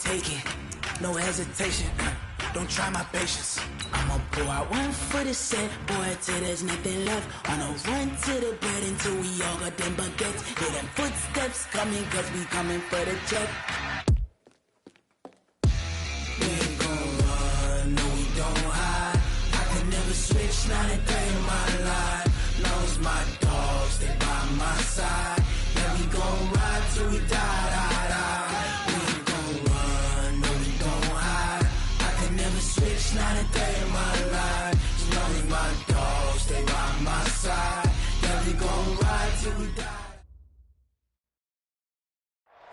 Take it, no hesitation. Don't try my patience. I'ma pour out one for the set, boy, till there's nothing left. On a run to the bed until we all got them baguettes. Hear them footsteps coming, cause we coming for the check. We ain't gon' run, no we don't hide. I could never switch, not a day in my life. Knows my dogs, they by my side. Yeah, we gon' ride till we die, die, die. We ain't gon' run, no we don't hide. I could never switch, not a day in my life. As long as my dogs, they by my side. Yeah, we gon' ride till we die.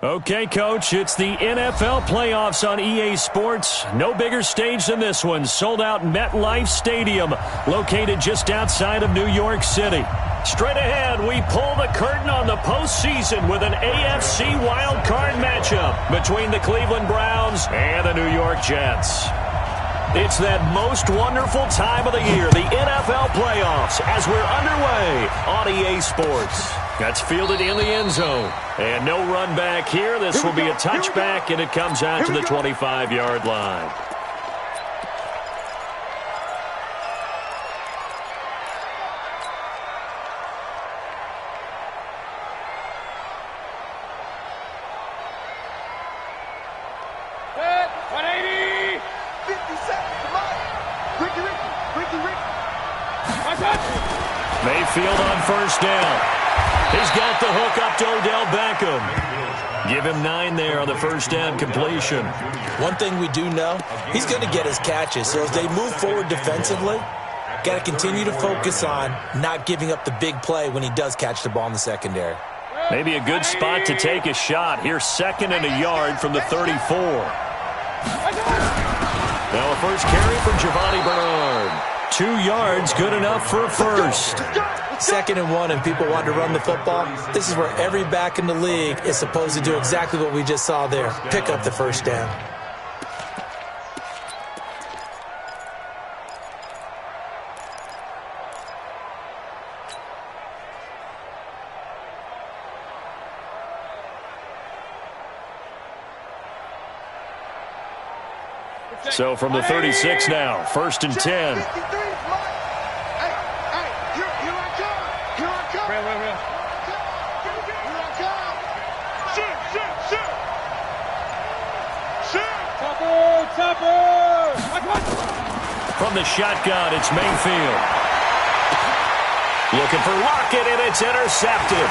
Okay, Coach, it's the NFL playoffs on EA Sports. No bigger stage than this one. Sold out MetLife Stadium, located just outside of New York City. Straight ahead, we pull the curtain on the postseason with an AFC wildcard matchup between the Cleveland Browns and the New York Jets. It's that most wonderful time of the year, the NFL playoffs, as we're underway on EA Sports. That's fielded in the end zone. And no run back here. This will be a touchback, and it comes out to the 25-yard line. Mayfield on first down. He's got the hook up to Odell Beckham. Give him 9 there on the first down completion. One thing we do know, he's going to get his catches. So as they move forward defensively, got to continue to focus on not giving up the big play when he does catch the ball in the secondary. Maybe a good spot to take a shot. Here's 2nd and a yard from the 34. Now a first carry from Giovanni Bernard. 2 yards, good enough for a first. 2nd and 1, and people want to run the football. This is where every back in the league is supposed to do exactly what we just saw there. Pick up the first down. So from the 36 now, 1st and 10. From the shotgun, it's Mayfield. Looking for Lockett, and it's intercepted.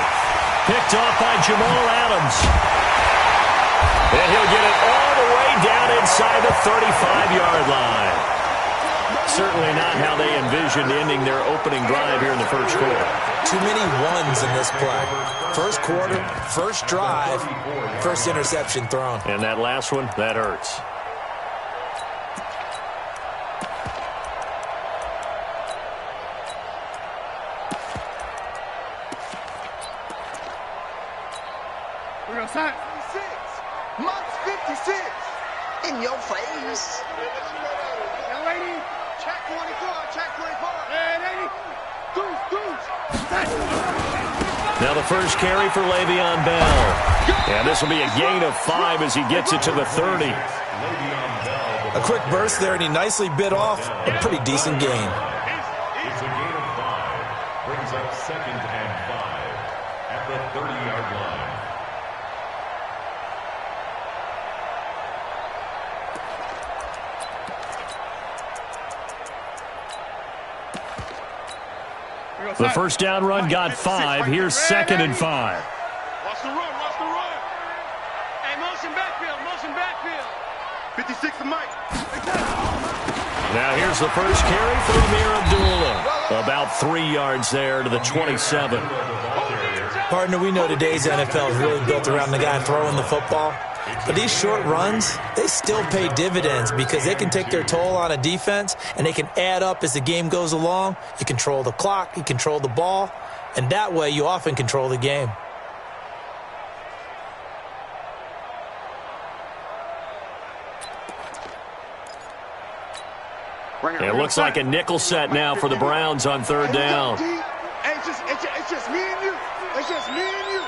Picked off by Jamal Adams. And he'll get it all the way down inside the 35-yard line. Certainly not how they envisioned ending their opening drive here in the first quarter. Too many ones in this play. First quarter, first drive, first interception thrown. And that last one, that hurts. Month 56 in your face. Young lady, check 24, check 24. Hey, lady, goose. Now the first carry for Le'Veon Bell. And this will be a gain of 5 as he gets it to the 30. A quick burst there, and he nicely bit off a pretty decent gain. It's a gain of 5. Brings up 2nd and 5 at the 30-yard line. The first down run got 5. Here's 2nd and 5. Watch the run, watch the run. Hey, motion backfield. 56 to Mike. Now here's the first carry for Amir Abdullah. About 3 yards there to the 27. Partner, we know today's NFL is really built around the guy throwing the football. But these short runs, they still pay dividends because they can take their toll on a defense, and they can add up as the game goes along. You control the clock, you control the ball, and that way you often control the game. It looks like a nickel set now for the Browns on 3rd down. It's just me and you. It's just me and you.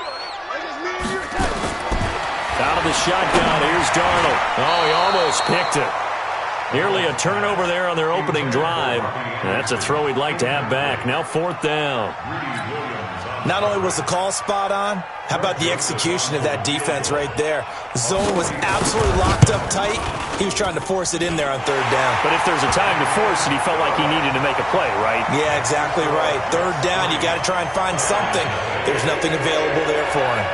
Out of the shotgun, here's Darnold. Oh, he almost picked it. Nearly a turnover there on their opening drive. And that's a throw he'd like to have back. Now 4th down. Not only was the call spot on, how about the execution of that defense right there? The zone was absolutely locked up tight. He was trying to force it in there on 3rd down. But if there's a time to force it, he felt like he needed to make a play, right? Yeah, exactly right. 3rd down, you got to try and find something. There's nothing available there for him.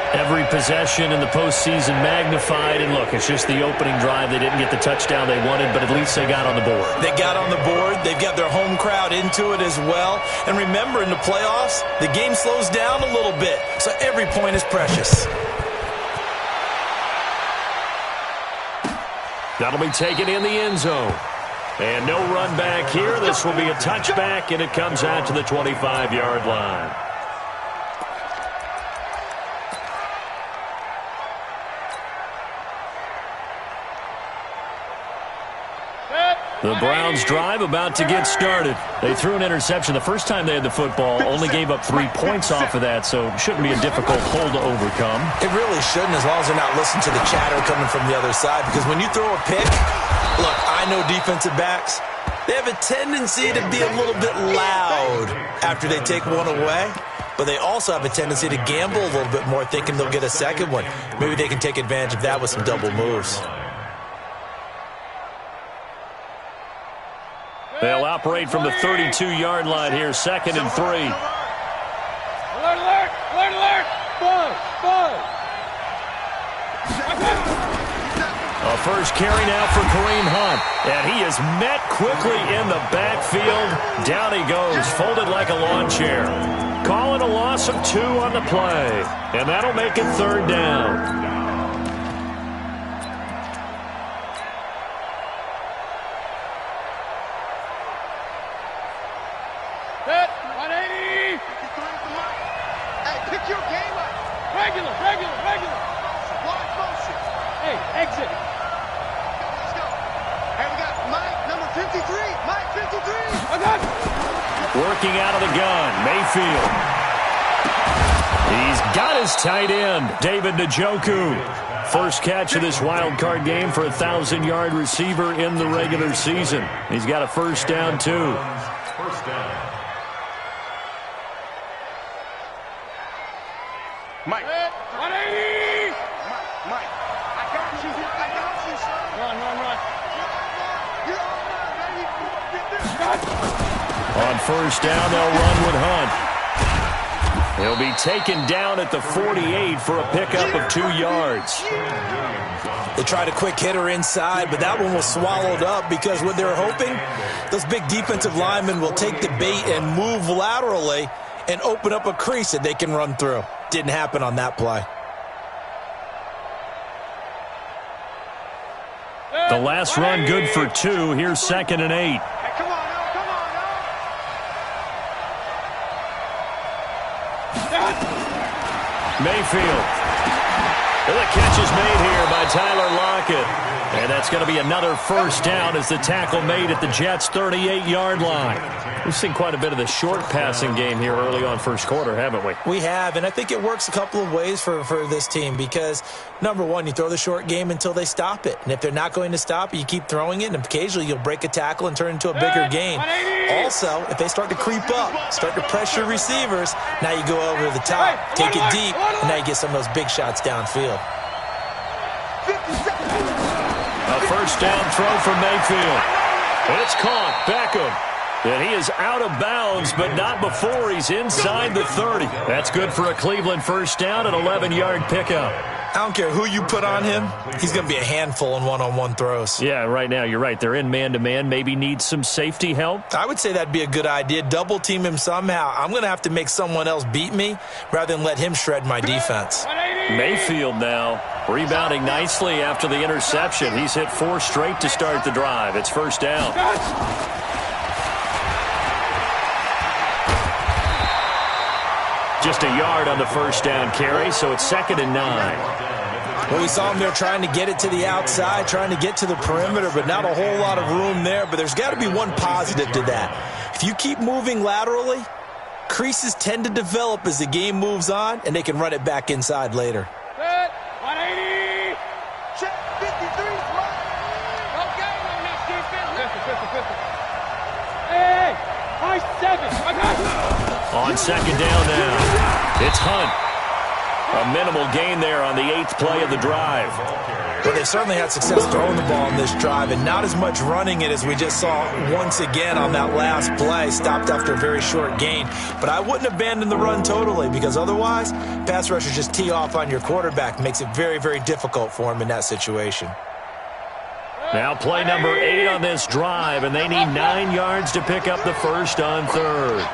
Every possession in the postseason magnified, and look, it's just the opening drive. They didn't get the touchdown they wanted, but at least they got on the board. They got on the board. They've got their home crowd into it as well. And remember, in the playoffs, the game slows down a little bit, so every point is precious. That'll be taken in the end zone. And no run back here. This will be a touchback, and it comes out to the 25-yard line. The Browns drive about to get started. They threw an interception the first time they had the football, only gave up 3 points off of that, so it shouldn't be a difficult hole to overcome. It really shouldn't, as long as they're not listening to the chatter coming from the other side, because when you throw a pick, look, I know defensive backs, they have a tendency to be a little bit loud after they take one away, but they also have a tendency to gamble a little bit more, thinking they'll get a second one. Maybe they can take advantage of that with some double moves. They'll operate from the 32-yard line here, 2nd and 3. Alert, alert, alert, alert. Buzz. A first carry now for Kareem Hunt. And he is met quickly in the backfield. Down he goes, folded like a lawn chair. Calling a loss of 2 on the play. And that'll make it 3rd down. Set, 180. Hey, pick your game up. Regular. Large motion. Hey, exit. Let's go. Hey, we got Mike, number 53. Mike, 53. Okay. Working out of the gun, Mayfield. He's got his tight end, David Njoku. First catch of this wild card game for a 1,000-yard receiver in the regular season. He's got a first down, too. First down. Mike. 180. Mike. I got you, son. Run. You're all right, baby. On first down, they'll run with Hunt. He'll be taken down at the 48 for a pickup of 2 yards. They tried a quick hitter inside, but that one was swallowed up because what they were hoping, those big defensive linemen will take the bait and move laterally and open up a crease that they can run through. Didn't happen on that play. The last run good for 2. Here's 2nd and 8. Hey, come on. Mayfield. The catch is made here by Tyler Lockett. And that's going to be another first down as the tackle made at the Jets' 38-yard line. We've seen quite a bit of the short passing game here early on first quarter, haven't we? We have, and I think it works a couple of ways for this team because, number one, you throw the short game until they stop it. And if they're not going to stop it, you keep throwing it, and occasionally you'll break a tackle and turn it into a bigger game. Also, if they start to creep up, start to pressure receivers, now you go over the top, take it deep, and now you get some of those big shots downfield. 50 seconds. A first down throw from Mayfield. It's caught. Beckham. And he is out of bounds, but not before he's inside the 30. That's good for a Cleveland first down, an 11-yard pickup. I don't care who you put on him. He's going to be a handful in one-on-one throws. Yeah, right now you're right. They're in man-to-man. Maybe need some safety help. I would say that'd be a good idea. Double team him somehow. I'm going to have to make someone else beat me rather than let him shred my defense. Mayfield now rebounding nicely after the interception. He's hit 4 straight to start the drive. It's first down. Just a yard on the first down carry, so it's 2nd and 9. Well, we saw him there trying to get it to the outside, trying to get to the perimeter, but not a whole lot of room there. But there's got to be one positive to that. If you keep moving laterally, creases tend to develop as the game moves on, and they can run it back inside later. 180. On second down now, it's Hunt. A minimal gain there on the 8th play of the drive. Well, they certainly had success throwing the ball on this drive, and not as much running it as we just saw once again on that last play, stopped after a very short gain. But I wouldn't abandon the run totally, because otherwise, pass rushers just tee off on your quarterback. Makes it very, very difficult for him in that situation. Now play number 8 on this drive, and they need 9 yards to pick up the first on 3rd.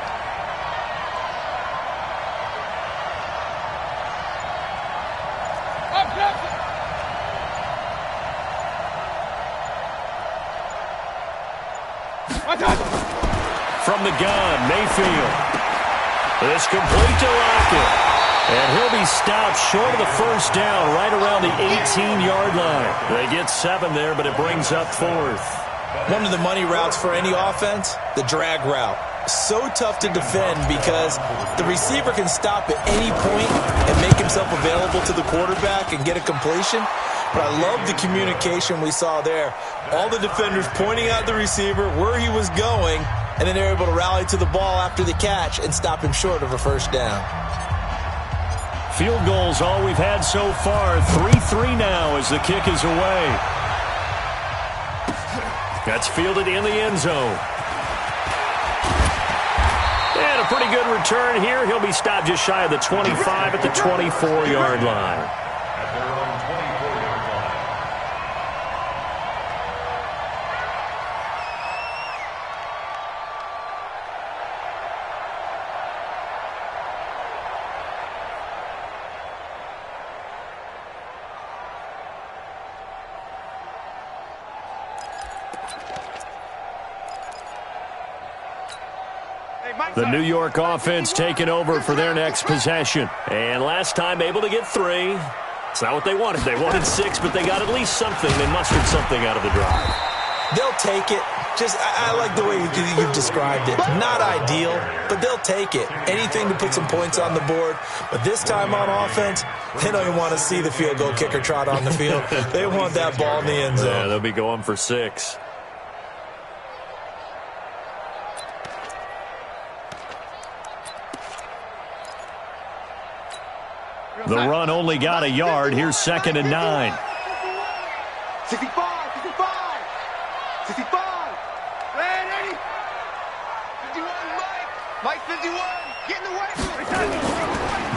From the gun, Mayfield. It's complete to Lockett. And he'll be stopped short of the first down right around the 18-yard line. They get 7 there, but it brings up 4th. One of the money routes for any offense, the drag route. So tough to defend because the receiver can stop at any point and make himself available to the quarterback and get a completion. But I love the communication we saw there. All the defenders pointing out the receiver, where he was going, and then they're able to rally to the ball after the catch and stop him short of a first down. Field goals all we've had so far. 3-3 now as the kick is away. That's fielded in the end zone. And a pretty good return here. He'll be stopped just shy of the 25 at the 24-yard line. The New York offense taking over for their next possession. And last time able to get 3. It's not what they wanted. They wanted 6, but they got at least something. They mustered something out of the drive. They'll take it. I like the way you've described it. Not ideal, but they'll take it. Anything to put some points on the board. But this time on offense, they don't even want to see the field goal kicker trot on the field. They want that ball in the end zone. Yeah, they'll be going for 6. The run only got a yard. Here's 2nd and 9. 65, 65, 65. Land 80. 51, Mike 51. Get in the way.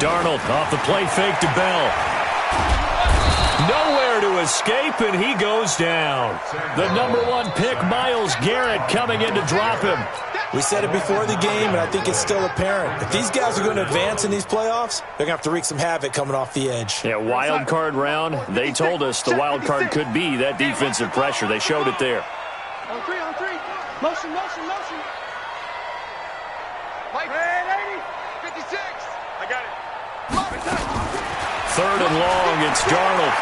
Darnold off the play fake to Bell. Nowhere to escape, and he goes down. The number 1 pick, Myles Garrett, coming in to drop him. We said it before the game, and I think it's still apparent. If these guys are going to advance in these playoffs, they're going to have to wreak some havoc coming off the edge. Yeah, wild card round. They told us the wild card could be that defensive pressure. They showed it there. On 3, on 3. Motion, motion, motion. Mike, 80. 56. I got it. 3rd and long, it's Darnold.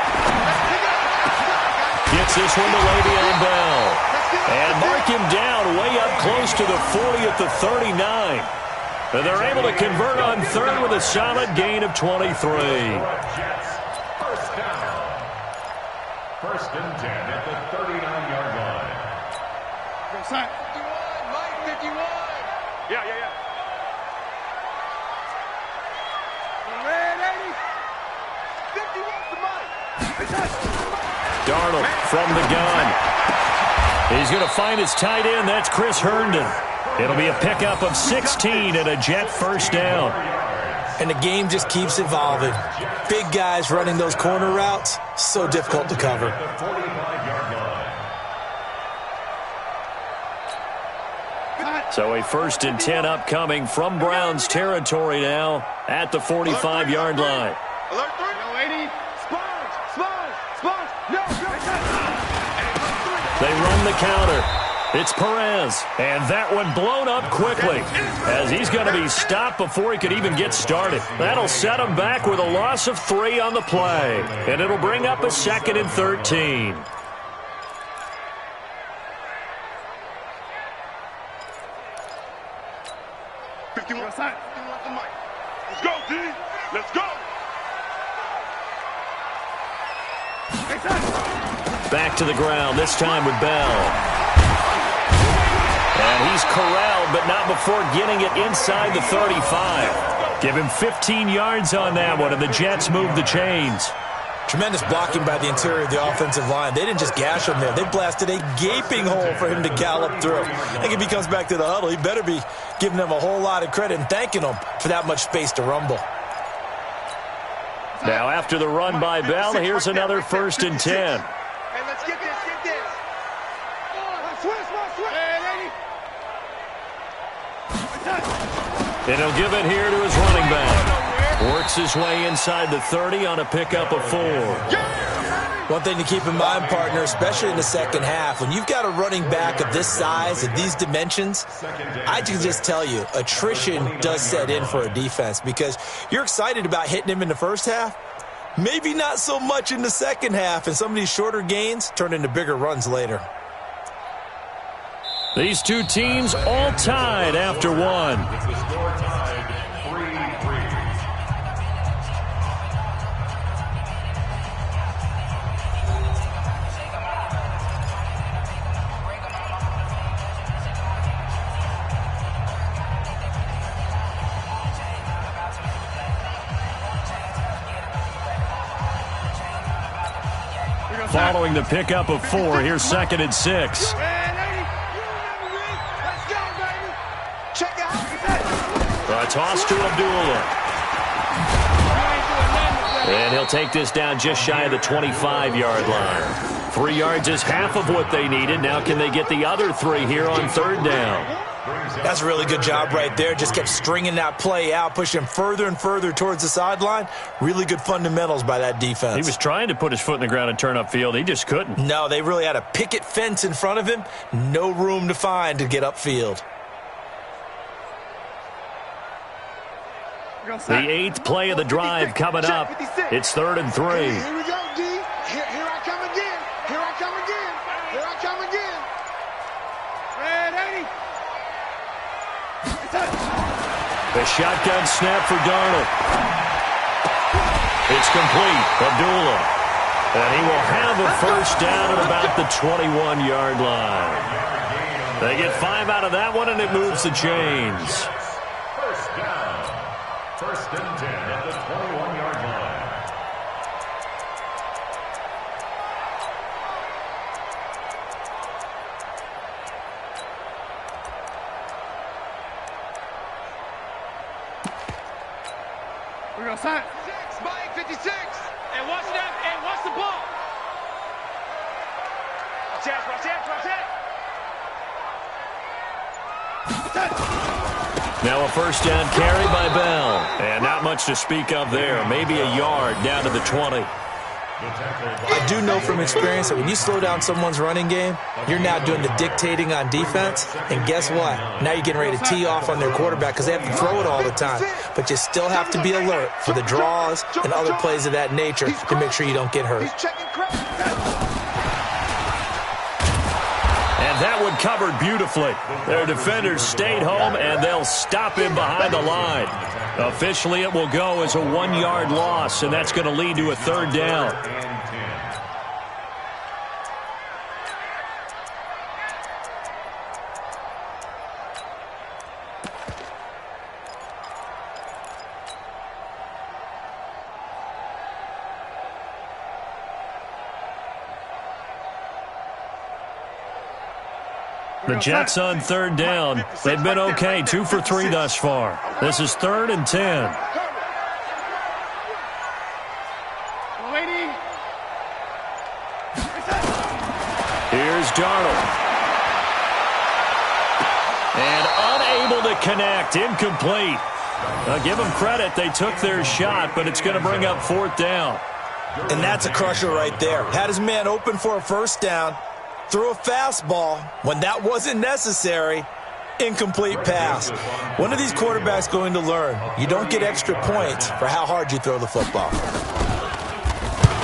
Gets this one to Le'Veon Bell. And mark him down way up close to the 40 at the 39. And they're able to convert on 3rd with a solid gain of 23. First down. 1st and 10 at the 39-yard line. 51, Mike 51. Yeah. Red 80. 51 to Mike. Darnold from the gun. He's going to find his tight end. That's Chris Herndon. It'll be a pickup of 16 and a Jet first down. And the game just keeps evolving. Big guys running those corner routes, so difficult to cover. So a 1st and 10 upcoming from Browns territory now at the 45-yard line. Alert 3. No 80. Sponge. No. They run the counter. It's Perez. And that one blown up quickly as he's going to be stopped before he could even get started. That'll set him back with a loss of 3 on the play. And it'll bring up a 2nd and 13. Let's go, D. Let's go. Back to the ground, this time with Bell. And he's corralled, but not before getting it inside the 35. Give him 15 yards on that one, and the Jets move the chains. Tremendous blocking by the interior of the offensive line. They didn't just gash him there. They blasted a gaping hole for him to gallop through. I think if he comes back to the huddle, he better be giving them a whole lot of credit and thanking them for that much space to rumble. Now, after the run by Bell, here's another 1st and 10. Hey, let's get this, get this. And he'll give it here to his running back. Works his way inside the 30 on a pickup of 4. One thing to keep in mind, partner, especially in the second half, when you've got a running back of this size and these dimensions, I can just tell you, attrition does set in for a defense because you're excited about hitting him in the first half, maybe not so much in the second half, and some of these shorter gains turn into bigger runs later. These two teams all tied after one. With the score tied 3-3. Following the pickup of 4, here's 2nd and 6. A toss to Abdullah. And he'll take this down just shy of the 25-yard line. 3 yards is half of what they needed. Now can they get the other 3 here on 3rd down? That's a really good job right there. Just kept stringing that play out, pushing him further and further towards the sideline. Really good fundamentals by that defense. He was trying to put his foot in the ground and turn upfield. He just couldn't. No, they really had a picket fence in front of him. No room to find to get upfield. The 8th play of the drive coming up. It's 3rd and 3. Here we go, D. Here I come again. Here I come again. Here I come again. Red 80. The shotgun snap for Darnold. It's complete. Abdullah. And he will have a 1st down at about the 21-yard line. They get 5 out of that one, and it moves the chains. 1st down. 1st and 10 at the 21-yard line. We're going to sign. 6, Mike, 56. And watch that. And watch the ball. Watch that, watch that, watch that. Now a 1st down carry by Bell. And not much to speak of there. Maybe a yard down to the 20. I do know from experience that when you slow down someone's running game, you're now doing the dictating on defense. And guess what? Now you're getting ready to tee off on their quarterback because they have to throw it all the time. But you still have to be alert for the draws and other plays of that nature to make sure you don't get hurt. And that one covered beautifully. Their defenders stayed home, and they'll stop him behind the line. Officially, it will go as a 1-yard loss, and that's going to lead to a 3rd down. The Jets on 3rd down. They've been okay, 2 for 3 thus far. This is 3rd and 10. Here's Darnold. And unable to connect, incomplete. Now give them credit, they took their shot, but it's going to bring up 4th down. And that's a crusher right there. Had his man open for a 1st down. Threw a fastball when that wasn't necessary. Incomplete pass. When are these quarterbacks going to learn? You don't get extra points for how hard you throw the football.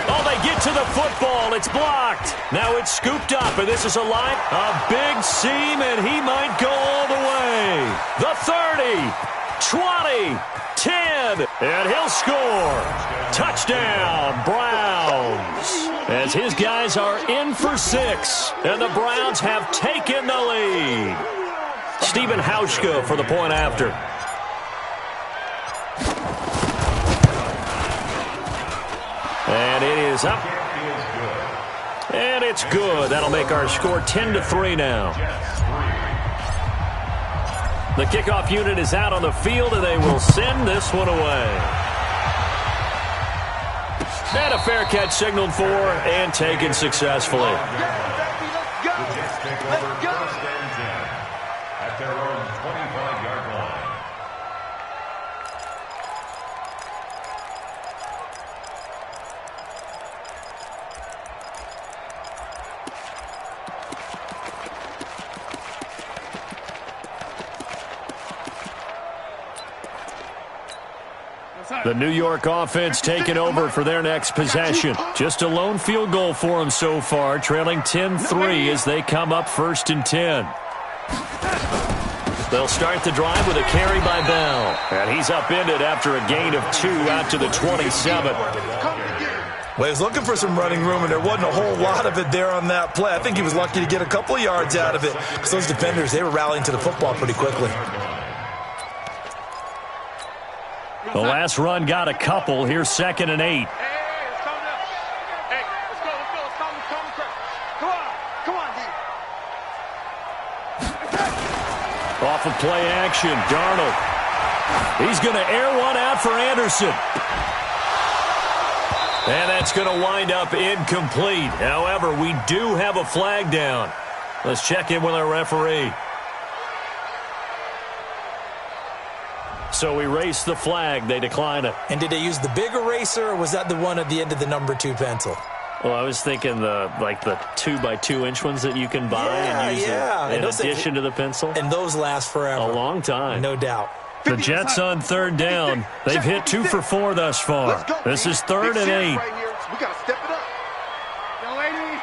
Oh, they get to the football. It's blocked. Now it's scooped up, and this is a line. A big seam, and he might go all the way. The 30, 20, 10, and he'll score. Touchdown, Browns. As his guys are in for 6, and the Browns have taken the lead. Stephen Hauschka for the point after. And it is up. And it's good. That'll make our score 10-3 now. The kickoff unit is out on the field, and they will send this one away. And a fair catch signaled for and taken successfully. The Jets take over first and 10 at their own 25-yard line. The New York offense taking over for their next possession. Just a lone field goal for them so far, trailing 10-3 as they come up 1st and 10. They'll start the drive with a carry by Bell. And he's upended after a gain of 2 out to the 27. Well, he was looking for some running room, and there wasn't a whole lot of it there on that play. I think he was lucky to get a couple of yards out of it because those defenders, they were rallying to the football pretty quickly. The last run got a couple. Here's 2nd and 8. Hey, it's coming up. Hey, let's go. It's coming. Come on, D. Off of play action, Darnold. He's going to air one out for Anderson. And that's going to wind up incomplete. However, we do have a flag down. Let's check in with our referee. So we race the flag. They decline it. And did they use the big eraser, or was that the one at the end of the number 2 pencil? Well, I was thinking the 2x2-inch ones that you can buy and use in addition to the pencil. And those last forever. A long time. No doubt. The Jets on 3rd down. They've hit 2 for 4 thus far. This is 3rd and 8. We got to step it up. Young lady.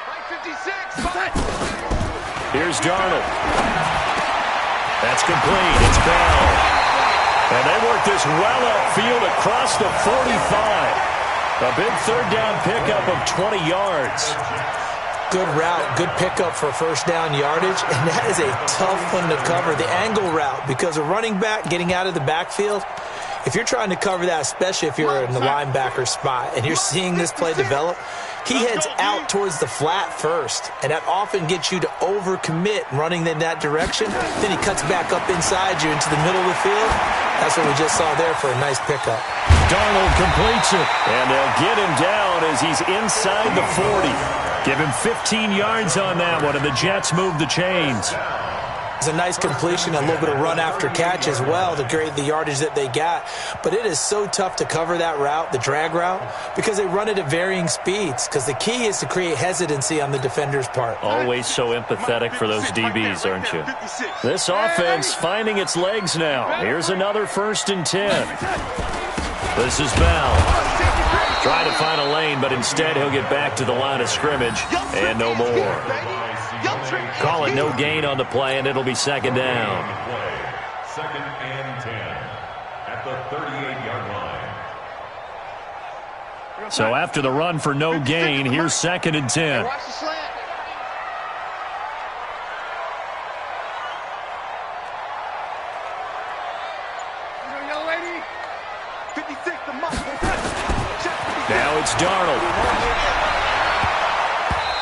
Right 56. Here's Darnold. That's complete. It's Bell. And they work this well upfield across the 45. A big 3rd down pickup of 20 yards. Good route, good pickup for 1st down yardage, and that is a tough one to cover, the angle route, because a running back getting out of the backfield, if you're trying to cover that, especially if you're in the linebacker spot and you're seeing this play develop, he heads out towards the flat first, and that often gets you to overcommit running in that direction. Then he cuts back up inside you into the middle of the field. That's what we just saw there for a nice pickup. Darnold completes it, and they'll get him down as he's inside the 40. Give him 15 yards on that one, and the Jets move the chains. It's a nice completion, a little bit of run after catch as well to create the yardage that they got. But it is so tough to cover that route, the drag route, because they run it at varying speeds. Because the key is to create hesitancy on the defender's part. Always so empathetic for those DBs, aren't you? This offense finding its legs now. Here's another 1st and 10. This is Bell. Trying to find a lane, but instead he'll get back to the line of scrimmage and no more. Call it no gain on the play, and it'll be 2nd down. 2nd and 10 at the 38-yard line. So after the run for no gain, here's 2nd and 10. Watch the slant. Young lady. 56 the Now it's Darnold.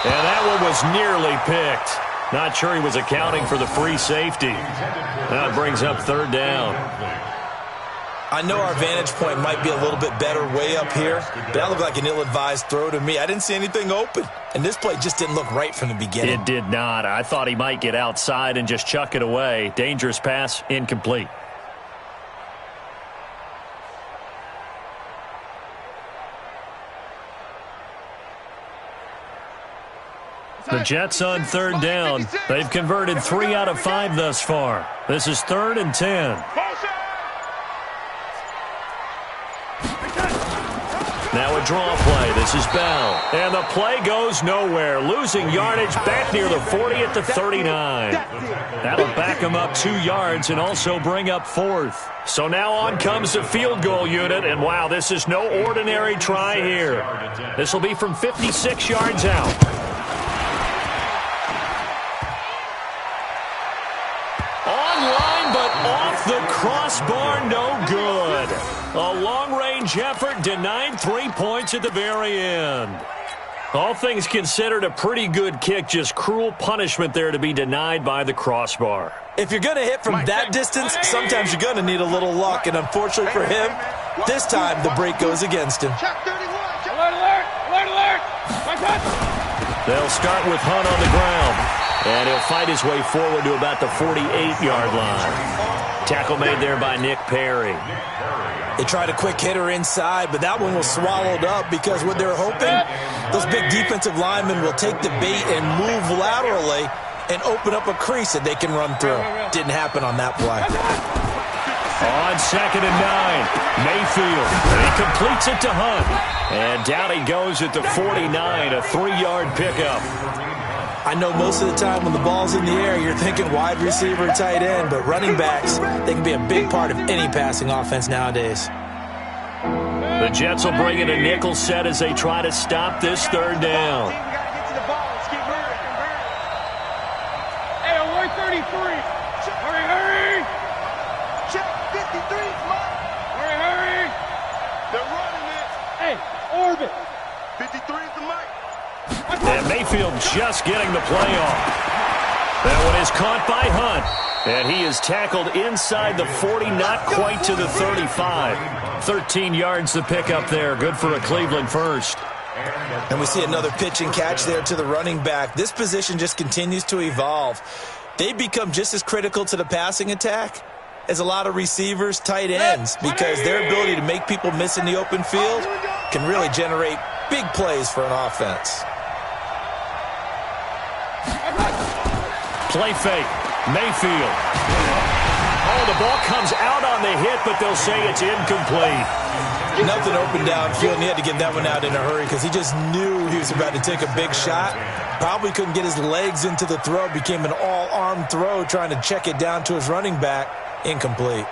And that one was nearly picked. Not sure he was accounting for the free safety. That brings up 3rd down. I know our vantage point might be a little bit better way up here, but that looked like an ill-advised throw to me. I didn't see anything open, and this play just didn't look right from the beginning. It did not. I thought he might get outside and just chuck it away. Dangerous pass, incomplete. The Jets on 3rd down. They've converted 3 out of 5 thus far. This is 3rd and 10. Now a draw play. This is Bell. And the play goes nowhere. Losing yardage back near the 40 at the 39. That'll back him up 2 yards and also bring up 4th. So now on comes the field goal unit. And wow, this is no ordinary try here. This will be from 56 yards out. the crossbar, no good. A long-range effort denied 3 points at the very end. All things considered, a pretty good kick, just cruel punishment there to be denied by the crossbar. If you're going to hit from that distance, sometimes you're going to need a little luck, and unfortunately for him, this time the break goes against him. Alert, alert, alert, alert. They'll start with Hunt on the ground, and he'll fight his way forward to about the 48-yard line. Tackle made there by Nick Perry. They tried a quick hitter inside, but that one was swallowed up because what they're hoping, those big defensive linemen will take the bait and move laterally and open up a crease that they can run through. Didn't happen on that play. On 2nd and 9, Mayfield. He completes it to Hunt. And down he goes at the 49, a 3-yard pickup. I know most of the time when the ball's in the air, you're thinking wide receiver, tight end, but running backs, they can be a big part of any passing offense nowadays. The Jets will bring in a nickel set as they try to stop this 3rd down. We got to get to the ball. Let's keep moving. Hey, alert 33. Hurry, hurry. Check 53, Mike. Hurry, hurry. They're running it. Hey, orbit. 53 is the mic. And Mayfield just getting the play off. That one is caught by Hunt. And he is tackled inside the 40, not quite to the 35. 13 yards to pick up there. Good for a Cleveland first. And we see another pitch and catch there to the running back. This position just continues to evolve. They become just as critical to the passing attack as a lot of receivers, tight ends, because their ability to make people miss in the open field can really generate big plays for an offense. Play fake. Mayfield. Oh, the ball comes out on the hit, but they'll say it's incomplete. Nothing open downfield, and he had to get that one out in a hurry because he just knew he was about to take a big shot. Probably couldn't get his legs into the throw. Became an all-arm throw trying to check it down to his running back. Incomplete.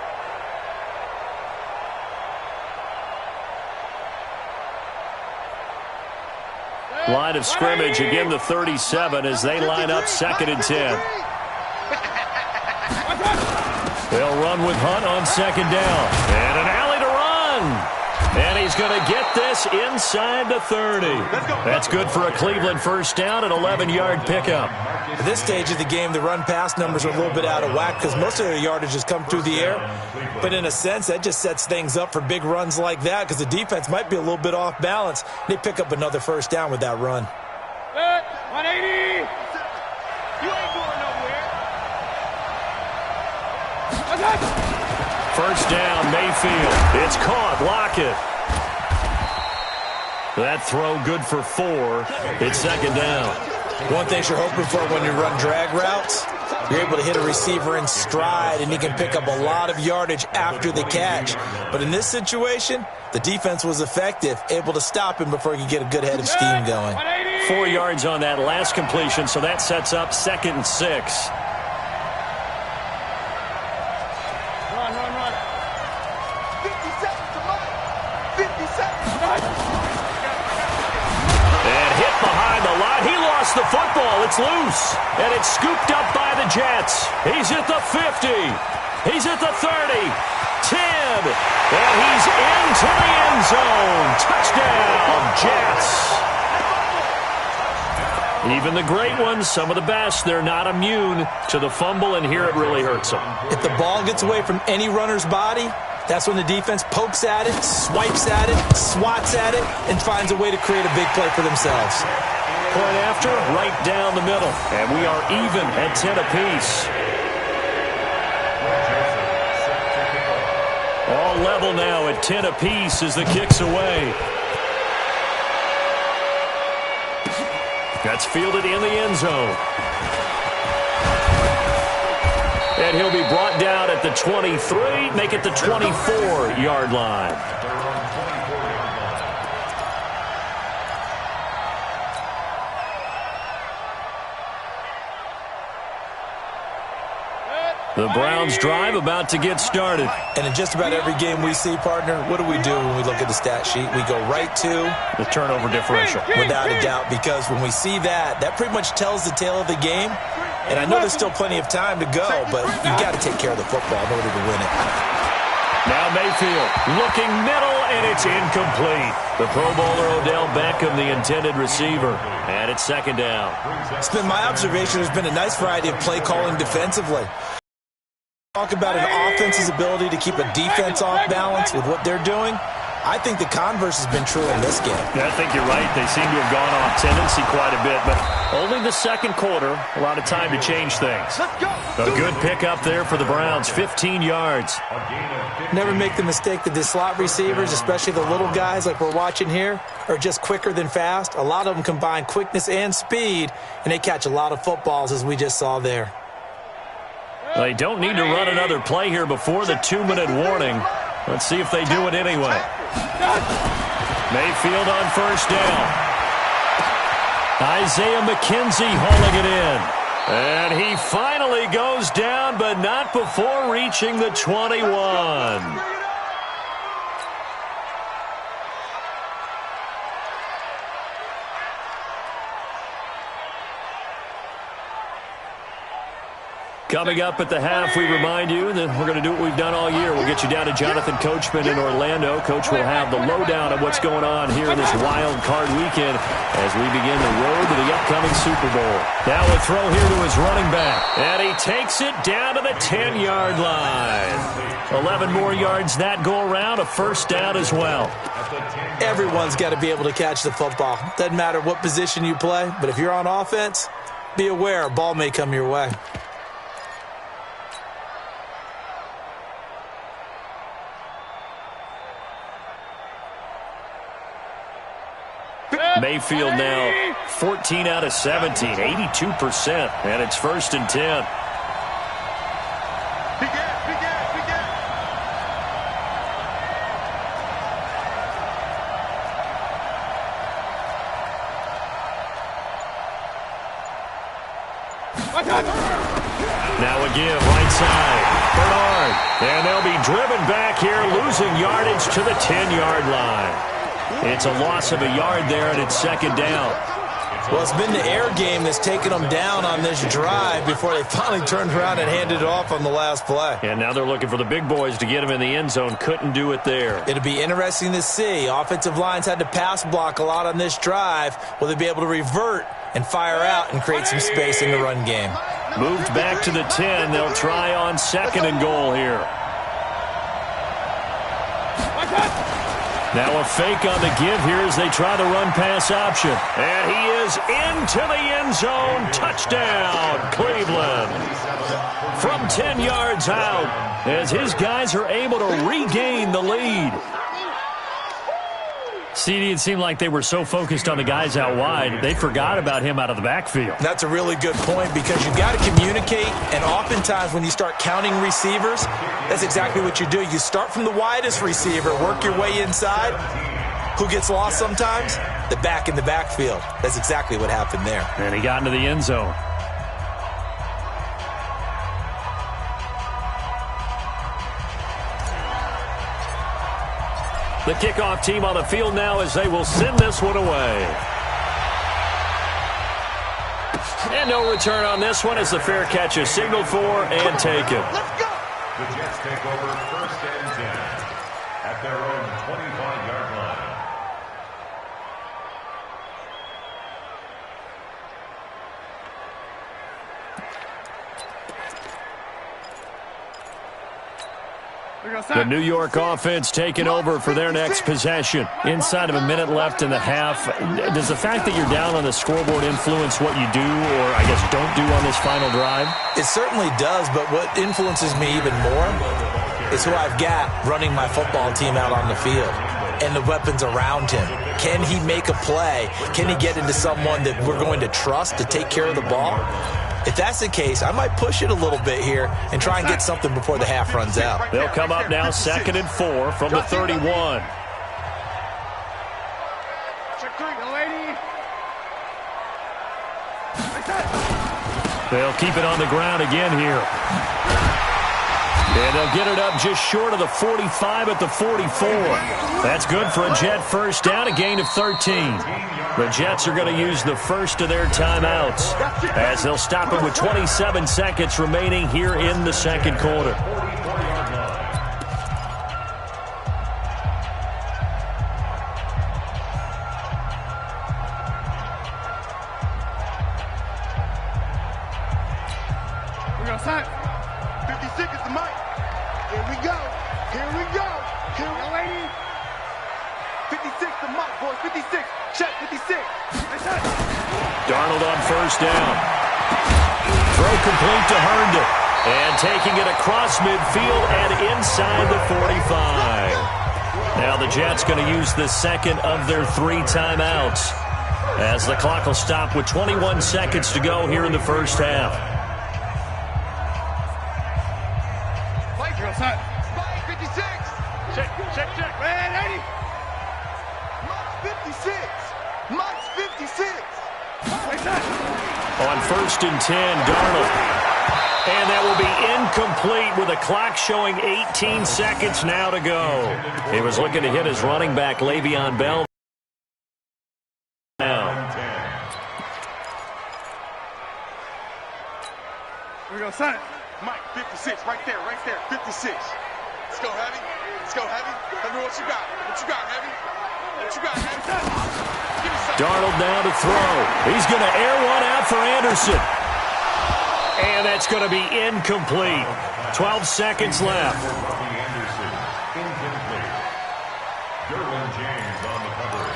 Line of scrimmage, again the 37 as they line up 2nd and 10. They'll run with Hunt on 2nd down. And an alley to run. And he's going to get this inside the 30. That's good for a Cleveland first down, an 11-yard pickup. At this stage of the game, the run-pass numbers are a little bit out of whack because most of their yardage has come through the air. But in a sense, that just sets things up for big runs like that because the defense might be a little bit off balance. They pick up another first down with that run. 180. You ain't going nowhere. First down, Mayfield. It's caught. Lockett. That throw good for 4. It's 2nd down. One thing you're hoping for when you run drag routes, you're able to hit a receiver in stride, and he can pick up a lot of yardage after the catch. But in this situation, the defense was effective, able to stop him before he could get a good head of steam going. 4 yards on that last completion, so that sets up 2nd and 6. The football, it's loose, and it's scooped up by the Jets. He's at the 50. He's at the 30. 10. And he's into the end zone. Touchdown, Jets. Even the great ones, some of the best, they're not immune to the fumble, and here it really hurts them. If the ball gets away from any runner's body, that's when the defense pokes at it, swipes at it, swats at it, and finds a way to create a big play for themselves. Point after, right down the middle. And we are even at 10 apiece. All level now at 10 apiece as the kick's away. That's fielded in the end zone. And he'll be brought down at the 23, make it the 24-yard line. The Browns drive about to get started. And in just about every game we see, partner, what do we do when we look at the stat sheet? We go right to the turnover differential. Without a doubt, because when we see that, that pretty much tells the tale of the game. And I know there's still plenty of time to go, but you've got to take care of the football in order to win it. Now Mayfield looking middle, and it's incomplete. The Pro Bowler Odell Beckham, the intended receiver. And it's second down. It's been my observation there's been a nice variety of play calling defensively. Talk about an offense's ability to keep a defense off balance with what they're doing. I think the converse has been true in this game. Yeah, I think you're right. They seem to have gone off tendency quite a bit, but only the second quarter, a lot of time to change things. A good pickup there for the Browns, 15 yards. Never make the mistake that the slot receivers, especially the little guys like we're watching here, are just quicker than fast. A lot of them combine quickness and speed, and they catch a lot of footballs, as we just saw there. They don't need to run another play here before the 2-minute warning. Let's see if they do it anyway. Mayfield on first down. Isaiah McKenzie hauling it in. And he finally goes down, but not before reaching the 21. Coming up at the half, we remind you that we're going to do what we've done all year. We'll get you down to Jonathan Coachman in Orlando. Coach will have the lowdown of what's going on here in this wild card weekend as we begin the road to the upcoming Super Bowl. Now a throw here to his running back, and he takes it down to the 10-yard line. 11 more yards that go around, a first down as well. Everyone's got to be able to catch the football. Doesn't matter what position you play, but if you're on offense, be aware a ball may come your way. Mayfield now 14 out of 17, 82%, and it's first and 10. Now again, right side, Bernard, and they'll be driven back here, losing yardage to the 10-yard line. It's a loss of a yard there, and it's second down. Well, it's been the air game that's taken them down on this drive before they finally turned around and handed it off on the last play. And now they're looking for the big boys to get him in the end zone. Couldn't do it there. It'll be interesting to see. Offensive lines had to pass block a lot on this drive. Will they be able to revert and fire out and create some space in the run game? Moved back to the 10. They'll try on second and goal here. Now a fake on the give here as they try the run-pass option. And he is into the end zone. Touchdown, Cleveland. From 10 yards out as his guys are able to regain the lead. CD, it seemed like they were so focused on the guys out wide, they forgot about him out of the backfield. That's a really good point because you've got to communicate, and oftentimes when you start counting receivers, that's exactly what you do. You start from the widest receiver, work your way inside. Who gets lost sometimes? The back in the backfield. That's exactly what happened there. And he got into the end zone. The kickoff team on the field now as they will send this one away. And no return on this one as the fair catch is signaled for and taken. Let's go. The Jets take over first and 10 at their own 25-yard line. The New York offense taking over for their next possession. Inside of a minute left in the half. Does the fact that you're down on the scoreboard influence what you do or, I guess, don't do on this final drive? It certainly does, but what influences me even more is who I've got running my football team out on the field and the weapons around him. Can he make a play? Can he get into someone that we're going to trust to take care of the ball? If that's the case, I might push it a little bit here and try and get something before the half runs out. They'll come up now 2nd and 4 from the 31. They'll keep it on the ground again here. And they'll get it up just short of the 45 at the 44. That's good for a Jet first down, a gain of 13. The Jets are going to use the first of their timeouts as they'll stop it with 27 seconds remaining here in the second quarter. We're going to sign. 56 is the mic. Here we go. Here we go. Here we go, lady. 56 the mic, boys. 56. Check 56. Darnold on first down. Throw complete to Herndon. And taking it across midfield and inside the 45. Now the Jets going to use the second of their 3 timeouts as the clock will stop with 21 seconds to go here in the first half. Outside. 56. Check. Man, 80. Mike's 56. Mike's 56. On first and 10, Darnold. And that will be incomplete with the clock showing 18 seconds now to go. He was looking to hit his running back, Le'Veon Bell. Now. We're going to sign. Mike, 56, right there, 56. Let's go, Heavy. Tell me what you got. Heavy? Darnold now to throw. He's going to air one out for Anderson. And that's going to be incomplete. 12 seconds left. Anderson, incomplete. Derwin James on the cover.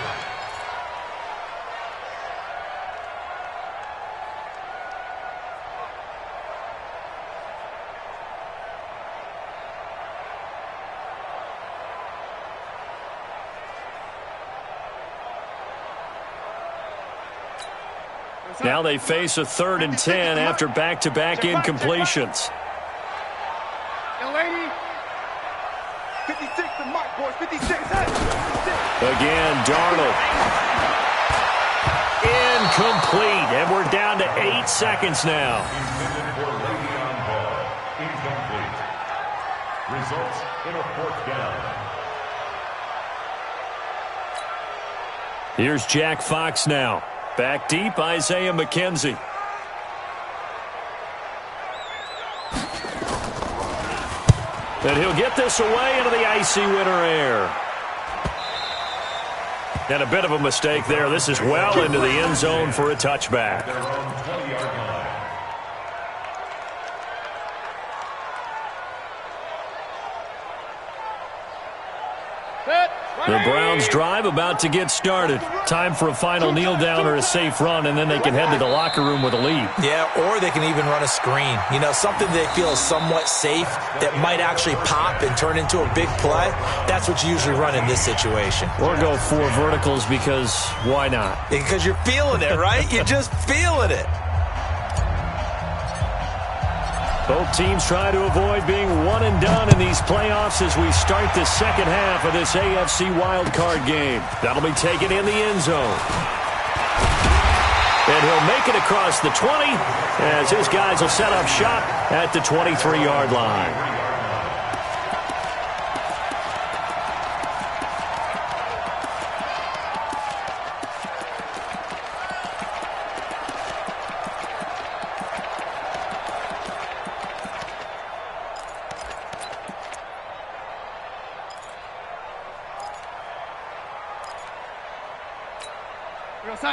Now they face a 3rd and 10 after back-to-back incompletions. Young lady. 56 the mic, boys. 56. Again, Darnold. Incomplete. And we're down to 8 seconds now. Intended for Le'Veon Bell. Incomplete. Results in a 4th down. Here's Jack Fox now. Back deep, Isaiah McKenzie. And he'll get this away into the icy winter air. And a bit of a mistake there. This is well into the end zone for a touchback. Their own 20-yard line. The Browns drive about to get started. Time for a final kneel down or a safe run, and then they can head to the locker room with a lead. Yeah, or they can even run a screen. You know, something they feel is somewhat safe that might actually pop and turn into a big play. That's what you usually run in this situation. Or go 4 verticals because why not? Because you're feeling it, right? You're just feeling it. Both teams try to avoid being one and done in these playoffs as we start the second half of this AFC wildcard game. That'll be taken in the end zone. And he'll make it across the 20 as his guys will set up shop at the 23-yard line.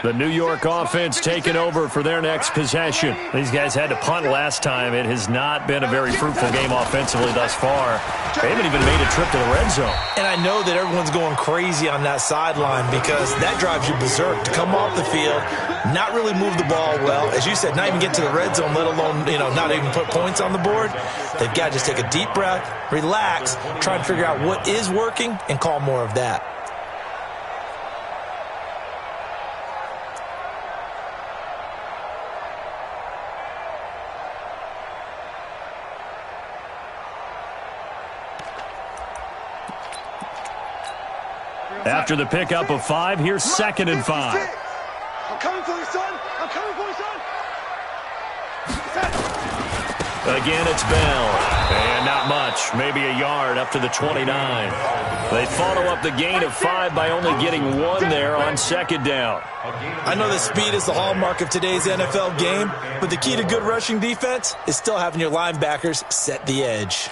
The New York offense taking over for their next possession. These guys had to punt last time. It has not been a very fruitful game offensively thus far. They haven't even made a trip to the red zone. And I know that everyone's going crazy on that sideline because that drives you berserk to come off the field, not really move the ball well. As you said, not even get to the red zone, let alone, not even put points on the board. They've got to just take a deep breath, relax, try and figure out what is working and call more of that. After the pickup of 5, here's 2nd and 5. I'm coming for you, son. I'm coming for you, son. Again, it's Bell. And not much. Maybe a yard up to the 29. They follow up the gain of 5 by only getting 1 there on second down. I know that speed is the hallmark of today's NFL game, but the key to good rushing defense is still having your linebackers set the edge.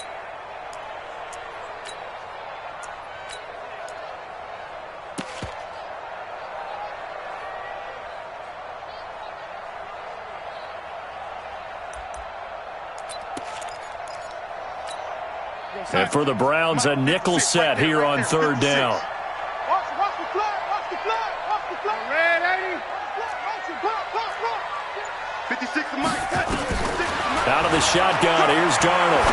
And for the Browns, a nickel set here on third down. Watch the flag, watch the flag, watch the flag. Red 80. 56 to Mike. Out of the shotgun, here's Darnold.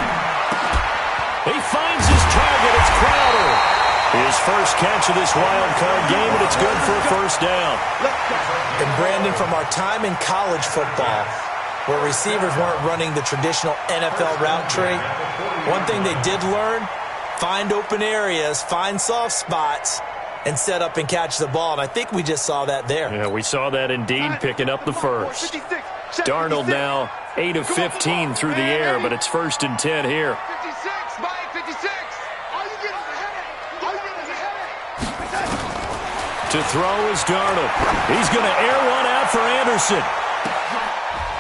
He finds his target, it's Crowder. His first catch of this wild card game, and it's good for a first down. And Brandon, from our time in college football, where receivers weren't running the traditional NFL route tree, one thing they did learn, find open areas, find soft spots, and set up and catch the ball. And I think we just saw that there. Yeah, we saw that indeed, picking up the first. Darnold now 8 of 15 through the air, but it's 1st and 10 here. 56, Mike, 56. All you get is a headache. All you get is a headache. To throw is Darnold. He's going to air one out for Anderson.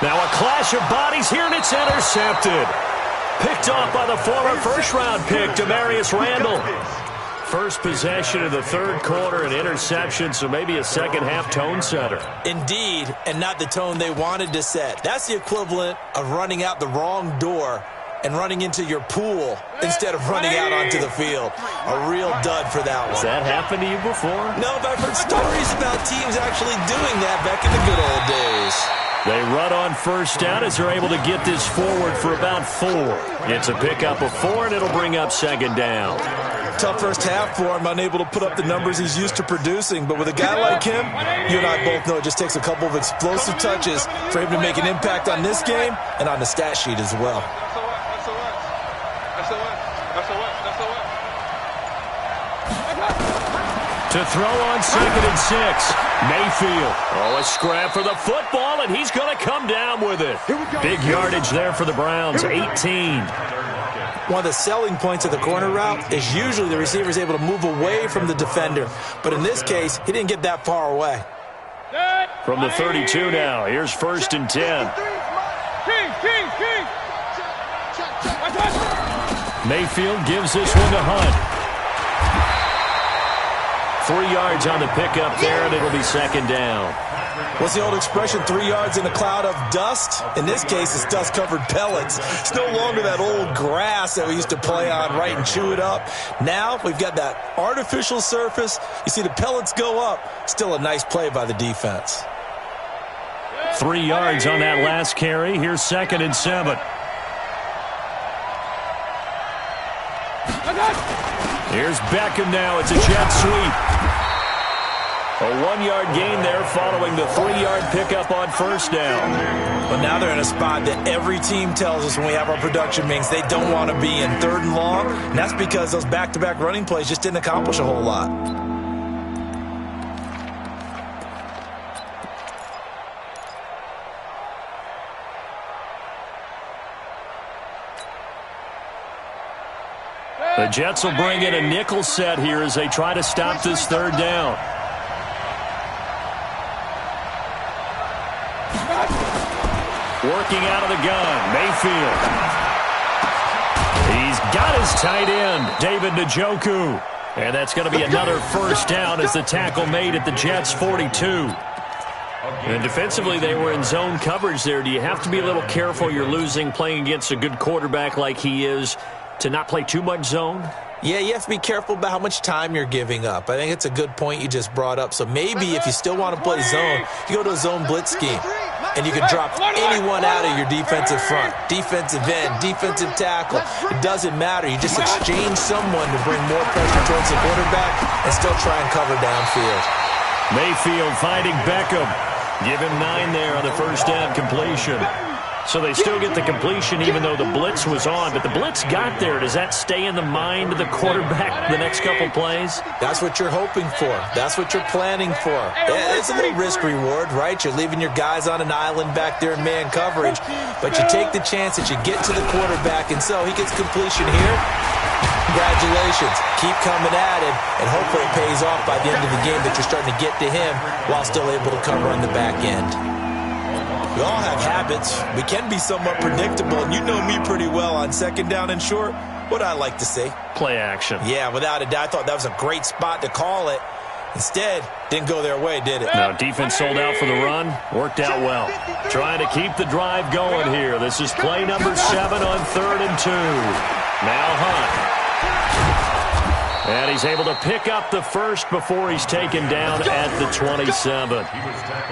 Now a clash of bodies here, and it's intercepted. Picked off by the former first-round pick, Demarius Randall. First possession of the third quarter, an interception, so maybe a second-half tone setter. Indeed, and not the tone they wanted to set. That's the equivalent of running out the wrong door and running into your pool instead of running out onto the field. A real dud for that one. Has that happened to you before? No, but I've heard stories about teams actually doing that back in the good old days. They run on first down as they're able to get this forward for about 4. It's a pickup of 4, and it'll bring up second down. Tough first half for him, unable to put up the numbers he's used to producing. But with a guy like him, you and I both know it just takes a couple of explosive touches for him to make an impact on this game and on the stat sheet as well. To throw on 2nd and 6. Mayfield. Oh, a scrap for the football, and he's going to come down with it. Big yardage there for the Browns, 18. One of the selling points of the corner route is usually the receiver is able to move away from the defender. But in this case, he didn't get that far away. From the 32 now, here's 1st and 10. Mayfield gives this one to Hunt. 3 yards on the pickup there, and it'll be second down. What's the old expression, 3 yards in a cloud of dust? In this case, it's dust-covered pellets. It's no longer that old grass that we used to play on, right, and chew it up. Now we've got that artificial surface. You see the pellets go up. Still a nice play by the defense. 3 yards on that last carry. Here's 2nd and 7. Here's Beckham now. It's a jet sweep. A 1-yard gain there following the 3-yard pickup on first down. But now they're in a spot that every team tells us when we have our production meetings they don't want to be in, 3rd and long. And that's because those back-to-back running plays just didn't accomplish a whole lot. The Jets will bring in a nickel set here as they try to stop this 3rd down. Working out of the gun, Mayfield. He's got his tight end, David Njoku. And that's going to be another first down as the tackle made at the Jets' 42. And defensively, they were in zone coverage there. Do you have to be a little careful you're losing playing against a good quarterback like he is to not play too much zone? Yeah, you have to be careful about how much time you're giving up. I think it's a good point you just brought up. So maybe if you still want to play zone, you go to a zone blitz scheme. And you can drop anyone out of your defensive front. Defensive end, defensive tackle. It doesn't matter. You just exchange someone to bring more pressure towards the quarterback and still try and cover downfield. Mayfield finding Beckham. Give him 9 there on the first down completion. So they still get the completion even though the blitz was on. But the blitz got there. Does that stay in the mind of the quarterback the next couple plays? That's what you're hoping for. That's what you're planning for. It's a little risk-reward, right? You're leaving your guys on an island back there in man coverage. But you take the chance that you get to the quarterback, and so he gets completion here. Congratulations. Keep coming at it, and hopefully it pays off by the end of the game that you're starting to get to him while still able to cover on the back end. We all have habits. We can be somewhat predictable, and you know me pretty well on second down and short. What I like to say? Play action. Yeah, without a doubt. I thought that was a great spot to call it. Instead, didn't go their way, did it? No, defense sold out for the run. Worked out well. Trying to keep the drive going here. This is play number 7 on 3rd and 2. Now Hunt. And he's able to pick up the first before he's taken down at the 27.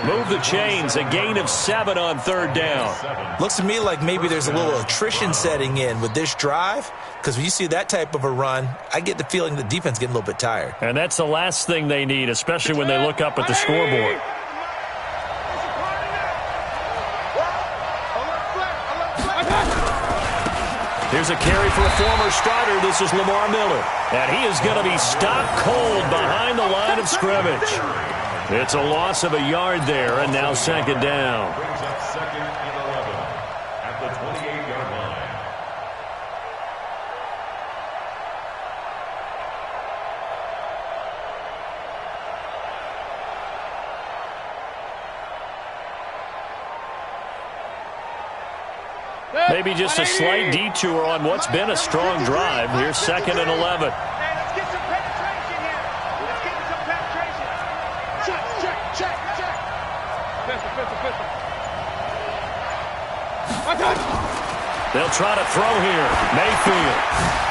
Move the chains, a gain of 7 on 3rd down. Looks to me like maybe there's a little attrition setting in with this drive, because when you see that type of a run, I get the feeling the defense getting a little bit tired. And that's the last thing they need, especially when they look up at the scoreboard. Here's a carry for a former starter. This is Lamar Miller. And he is going to be stopped cold behind the line of scrimmage. It's a loss of a yard there, and now second down. Brings up 2nd and 11 at the 28-yard line. Maybe just a slight detour on what's been a strong drive. Here's 2nd and 11. Hey, let's get some penetration here. Let's get some penetration. Check. Pistol. They'll try to throw here. Mayfield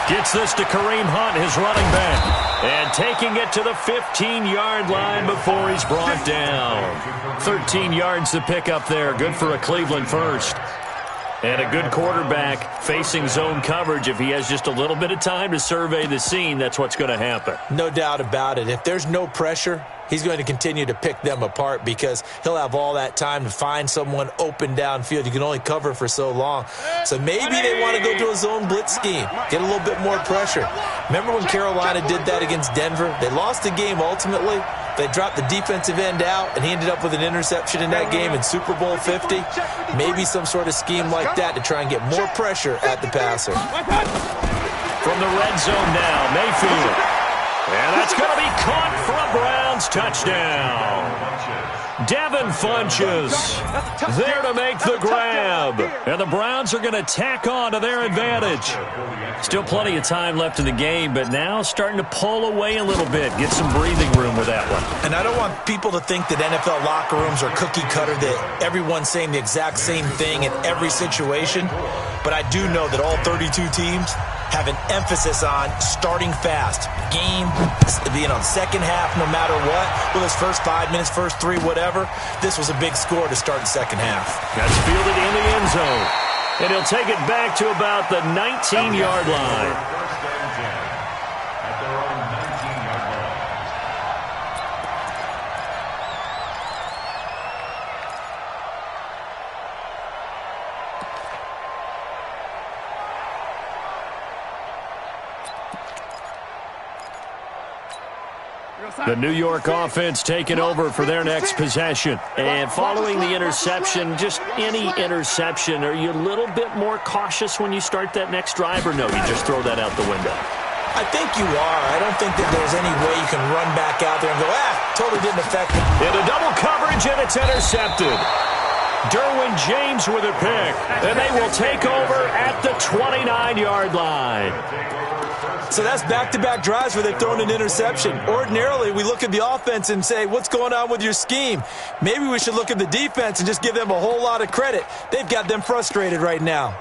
gets this to Kareem Hunt, his running back. And taking it to the 15-yard line before he's brought down. 13 yards to pick up there. Good for a Cleveland first. And a good quarterback facing zone coverage. If he has just a little bit of time to survey the scene, that's what's going to happen. No doubt about it. If there's no pressure, he's going to continue to pick them apart because he'll have all that time to find someone open downfield. You can only cover for so long. So maybe they want to go to a zone blitz scheme, get a little bit more pressure. Remember when Carolina did that against Denver? They lost the game ultimately. They dropped the defensive end out, and he ended up with an interception in that game in Super Bowl 50. Maybe some sort of scheme like that to try and get more pressure at the passer. From the red zone now, Mayfield. And that's going to be caught for a Browns touchdown. Devin Funchess there to make the grab. And the Browns are going to tack on to their advantage. Still plenty of time left in the game, but now starting to pull away a little bit. Get some breathing room with that one. And I don't want people to think that NFL locker rooms are cookie cutter, that everyone's saying the exact same thing in every situation. But I do know that all 32 teams have an emphasis on starting fast. Game, second half, no matter what. Whether it's first 5 minutes, first 3, whatever. This was a big score to start the second half. That's fielded in the end zone. And he'll take it back to about the 19-yard line. First and 10 at their own 19-yard line. The New York offense taking over for their next possession. And following the interception, just any interception, are you a little bit more cautious when you start that next drive, or no, you just throw that out the window? I think you are. I don't think that there's any way you can run back out there and go, totally didn't affect me. Into double coverage, and it's intercepted. Derwin James with a pick, and they will take over at the 29-yard line. So that's back-to-back drives where they've thrown an interception. Ordinarily, we look at the offense and say, what's going on with your scheme? Maybe we should look at the defense and just give them a whole lot of credit. They've got them frustrated right now.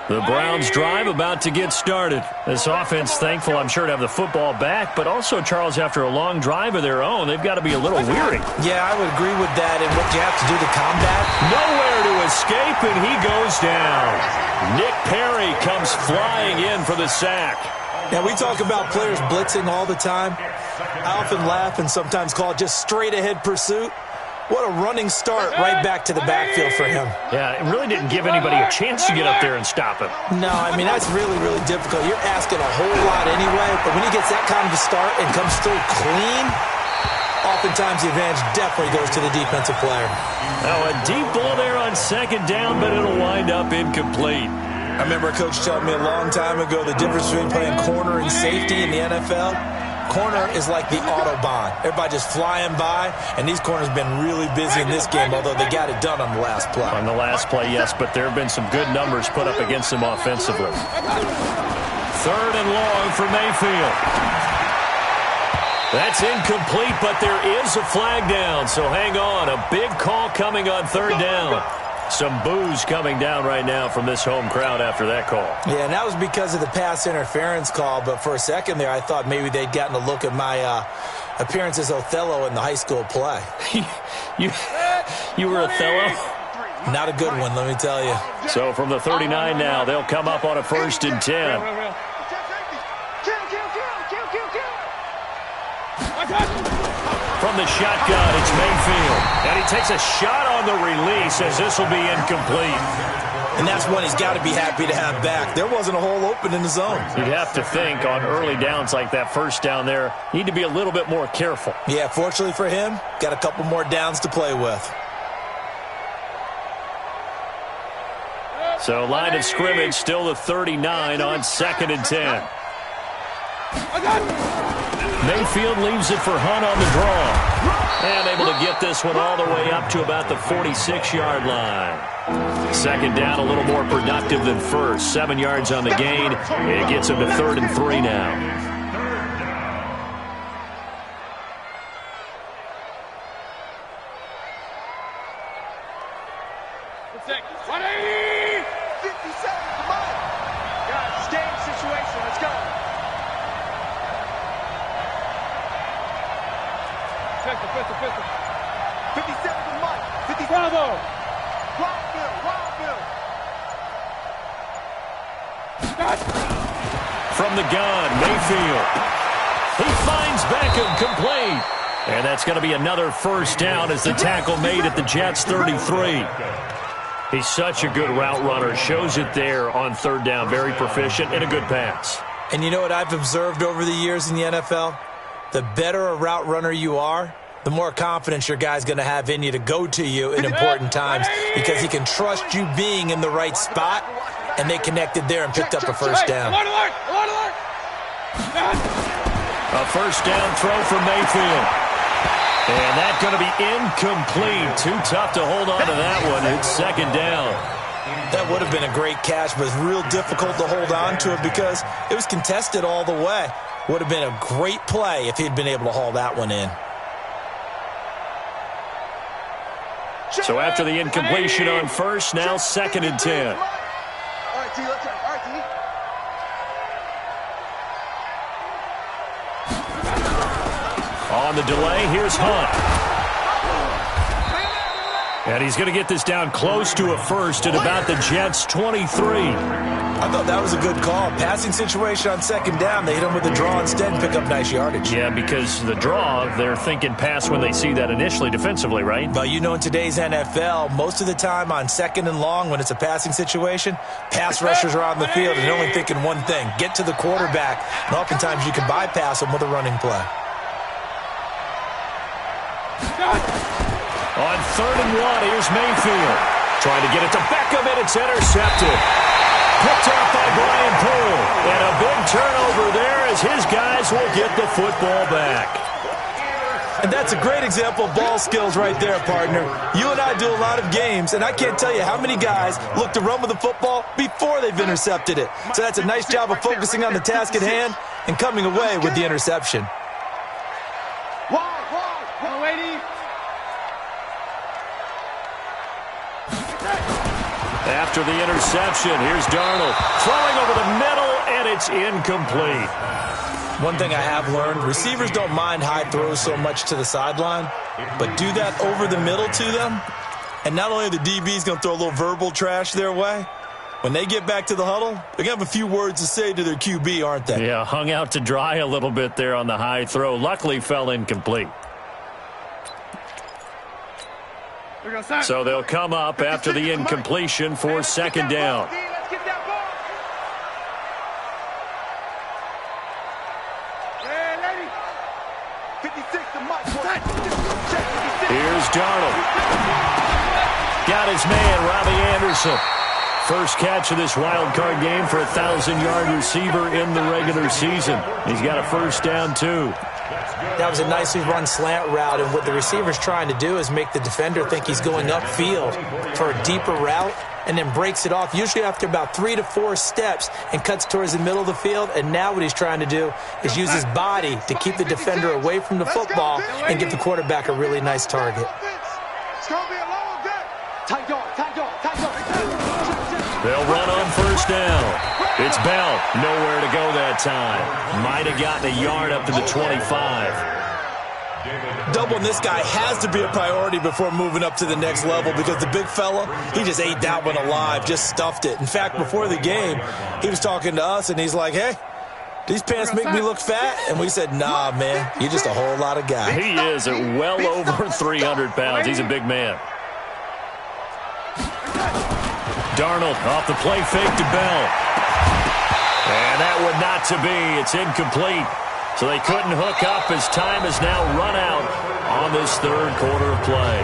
The Browns drive about to get started. This offense, thankful, I'm sure, to have the football back, but also, Charles, after a long drive of their own, they've got to be a little weary. Yeah, I would agree with that. And what you have to do to combat? Nowhere to escape, and he goes down. Nick Perry comes flying in for the sack. Now, we talk about players blitzing all the time. I often laugh and sometimes call it just straight-ahead pursuit. What a running start right back to the backfield for him. Yeah, it really didn't give anybody a chance to get up there and stop him. No, I mean, that's really, really difficult. You're asking a whole lot anyway, but when he gets that kind of a start and comes through clean, oftentimes the advantage definitely goes to the defensive player. Now, a deep ball there on second down, but it'll wind up incomplete. I remember a coach telling me a long time ago the difference between playing corner and safety in the NFL. Corner is like the Autobahn. Everybody just flying by, and these corners have been really busy in this game, although they got it done on the last play. On the last play, yes, but there have been some good numbers put up against them offensively. 3rd and long for Mayfield. That's incomplete, but there is a flag down, so hang on. A big call coming on 3rd down. Some boos coming down right now from this home crowd after that call. Yeah, and that was because of the pass interference call, but for a second there I thought maybe they'd gotten a look at my appearance as Othello in the high school play. You were Othello? Not a good one, let me tell you. So from the 39 now, they'll come up on a 1st and 10. From the shotgun, it's Mayfield. And he takes a shot on the release as this will be incomplete. And that's one he's got to be happy to have back. There wasn't a hole open in the zone. You'd have to think on early downs like that first down there, need to be a little bit more careful. Yeah, fortunately for him, got a couple more downs to play with. So line of scrimmage still the 39 on 2nd and 10. Mayfield leaves it for Hunt on the draw. And able to get this one all the way up to about the 46-yard line. 2nd down, a little more productive than first. 7 yards on the gain. It gets him to 3rd and 3 now. From the gun, Mayfield. He finds Beckham complete. And that's going to be another 1st down as the tackle made at the Jets' 33. He's such a good route runner. Shows it there on 3rd down. Very proficient and a good pass. And you know what I've observed over the years in the NFL? The better a route runner you are, the more confidence your guy's going to have in you to go to you in important times because he can trust you being in the right spot, and they connected there and picked up a 1st down. A 1st down throw for Mayfield. And that's going to be incomplete. Too tough to hold on to that one. It's 2nd down. That would have been a great catch, but it's real difficult to hold on to it because it was contested all the way. Would have been a great play if he'd been able to haul that one in. So after the incompletion on 1st, now 2nd and 10. All right, T, let's turn. All right, T. On the delay, here's Hunt. And he's going to get this down close to a 1st at about the Jets' 23. I thought that was a good call. Passing situation on 2nd down. They hit him with the draw instead and pick up nice yardage. Yeah, because the draw, they're thinking pass when they see that initially defensively, right? But you know, in today's NFL, most of the time on 2nd and long when it's a passing situation, pass rushers are on the field and they're only thinking one thing, get to the quarterback. And oftentimes you can bypass them with a running play. On 3rd and 1, here's Mayfield. Trying to get it to Beckham, and it's intercepted. Picked off by Brian Poole. And a big turnover there as his guys will get the football back. And that's a great example of ball skills right there, partner. You and I do a lot of games, and I can't tell you how many guys look to run with the football before they've intercepted it. So that's a nice job of focusing on the task at hand and coming away with the interception. After the interception, here's Darnold throwing over the middle, and it's incomplete. One thing I have learned, receivers don't mind high throws so much to the sideline, but do that over the middle to them, and not only are the DBs going to throw a little verbal trash their way, When they get back to the huddle, they're going to have a few words to say to their QB, aren't they? Yeah, hung out to dry a little bit there on the high throw. Luckily fell incomplete. So they'll come up after the incompletion for second down. Here's Darnold. Got his man, Robbie Anderson. First catch of this wild card game for a 1,000-yard receiver in the regular season. He's got a first down, too. That was a nicely run slant route, and what the receiver's trying to do is make the defender think he's going upfield for a deeper route and then breaks it off, usually after about 3 to 4 steps, and cuts towards the middle of the field. And now what he's trying to do is use his body to keep the defender away from the football and give the quarterback a really nice target. They'll run on first down. It's Bell. Nowhere to go that time. Might have gotten a yard up to the 25. Doubling this guy has to be a priority before moving up to the next level, because the big fella, he just ate that one alive, just stuffed it. In fact, before the game, he was talking to us, and he's like, hey, these pants make me look fat? And we said, nah, man, you're just a whole lot of guy. He is at well over 300 pounds. He's a big man. Darnold off the play fake to Bell. And that one not to be. It's incomplete. So they couldn't hook up as time has now run out on this third quarter of play.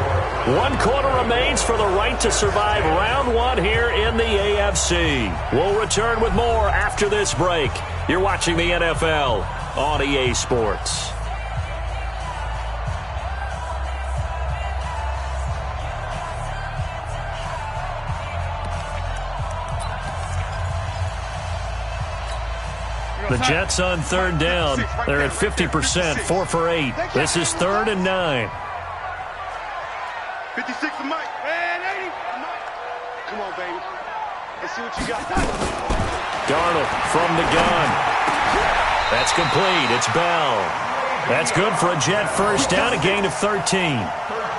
1 quarter remains for the right to survive round 1 here in the AFC. We'll return with more after this break. You're watching the NFL on EA Sports. The Jets on third down. They're at 50%, 4 for 8. This is 3rd and 9. 56 to Mike. And 80. Come on, baby. Let's see what you got. Darnold from the gun. That's complete. It's Bell. That's good for a Jet first down, a gain of 13.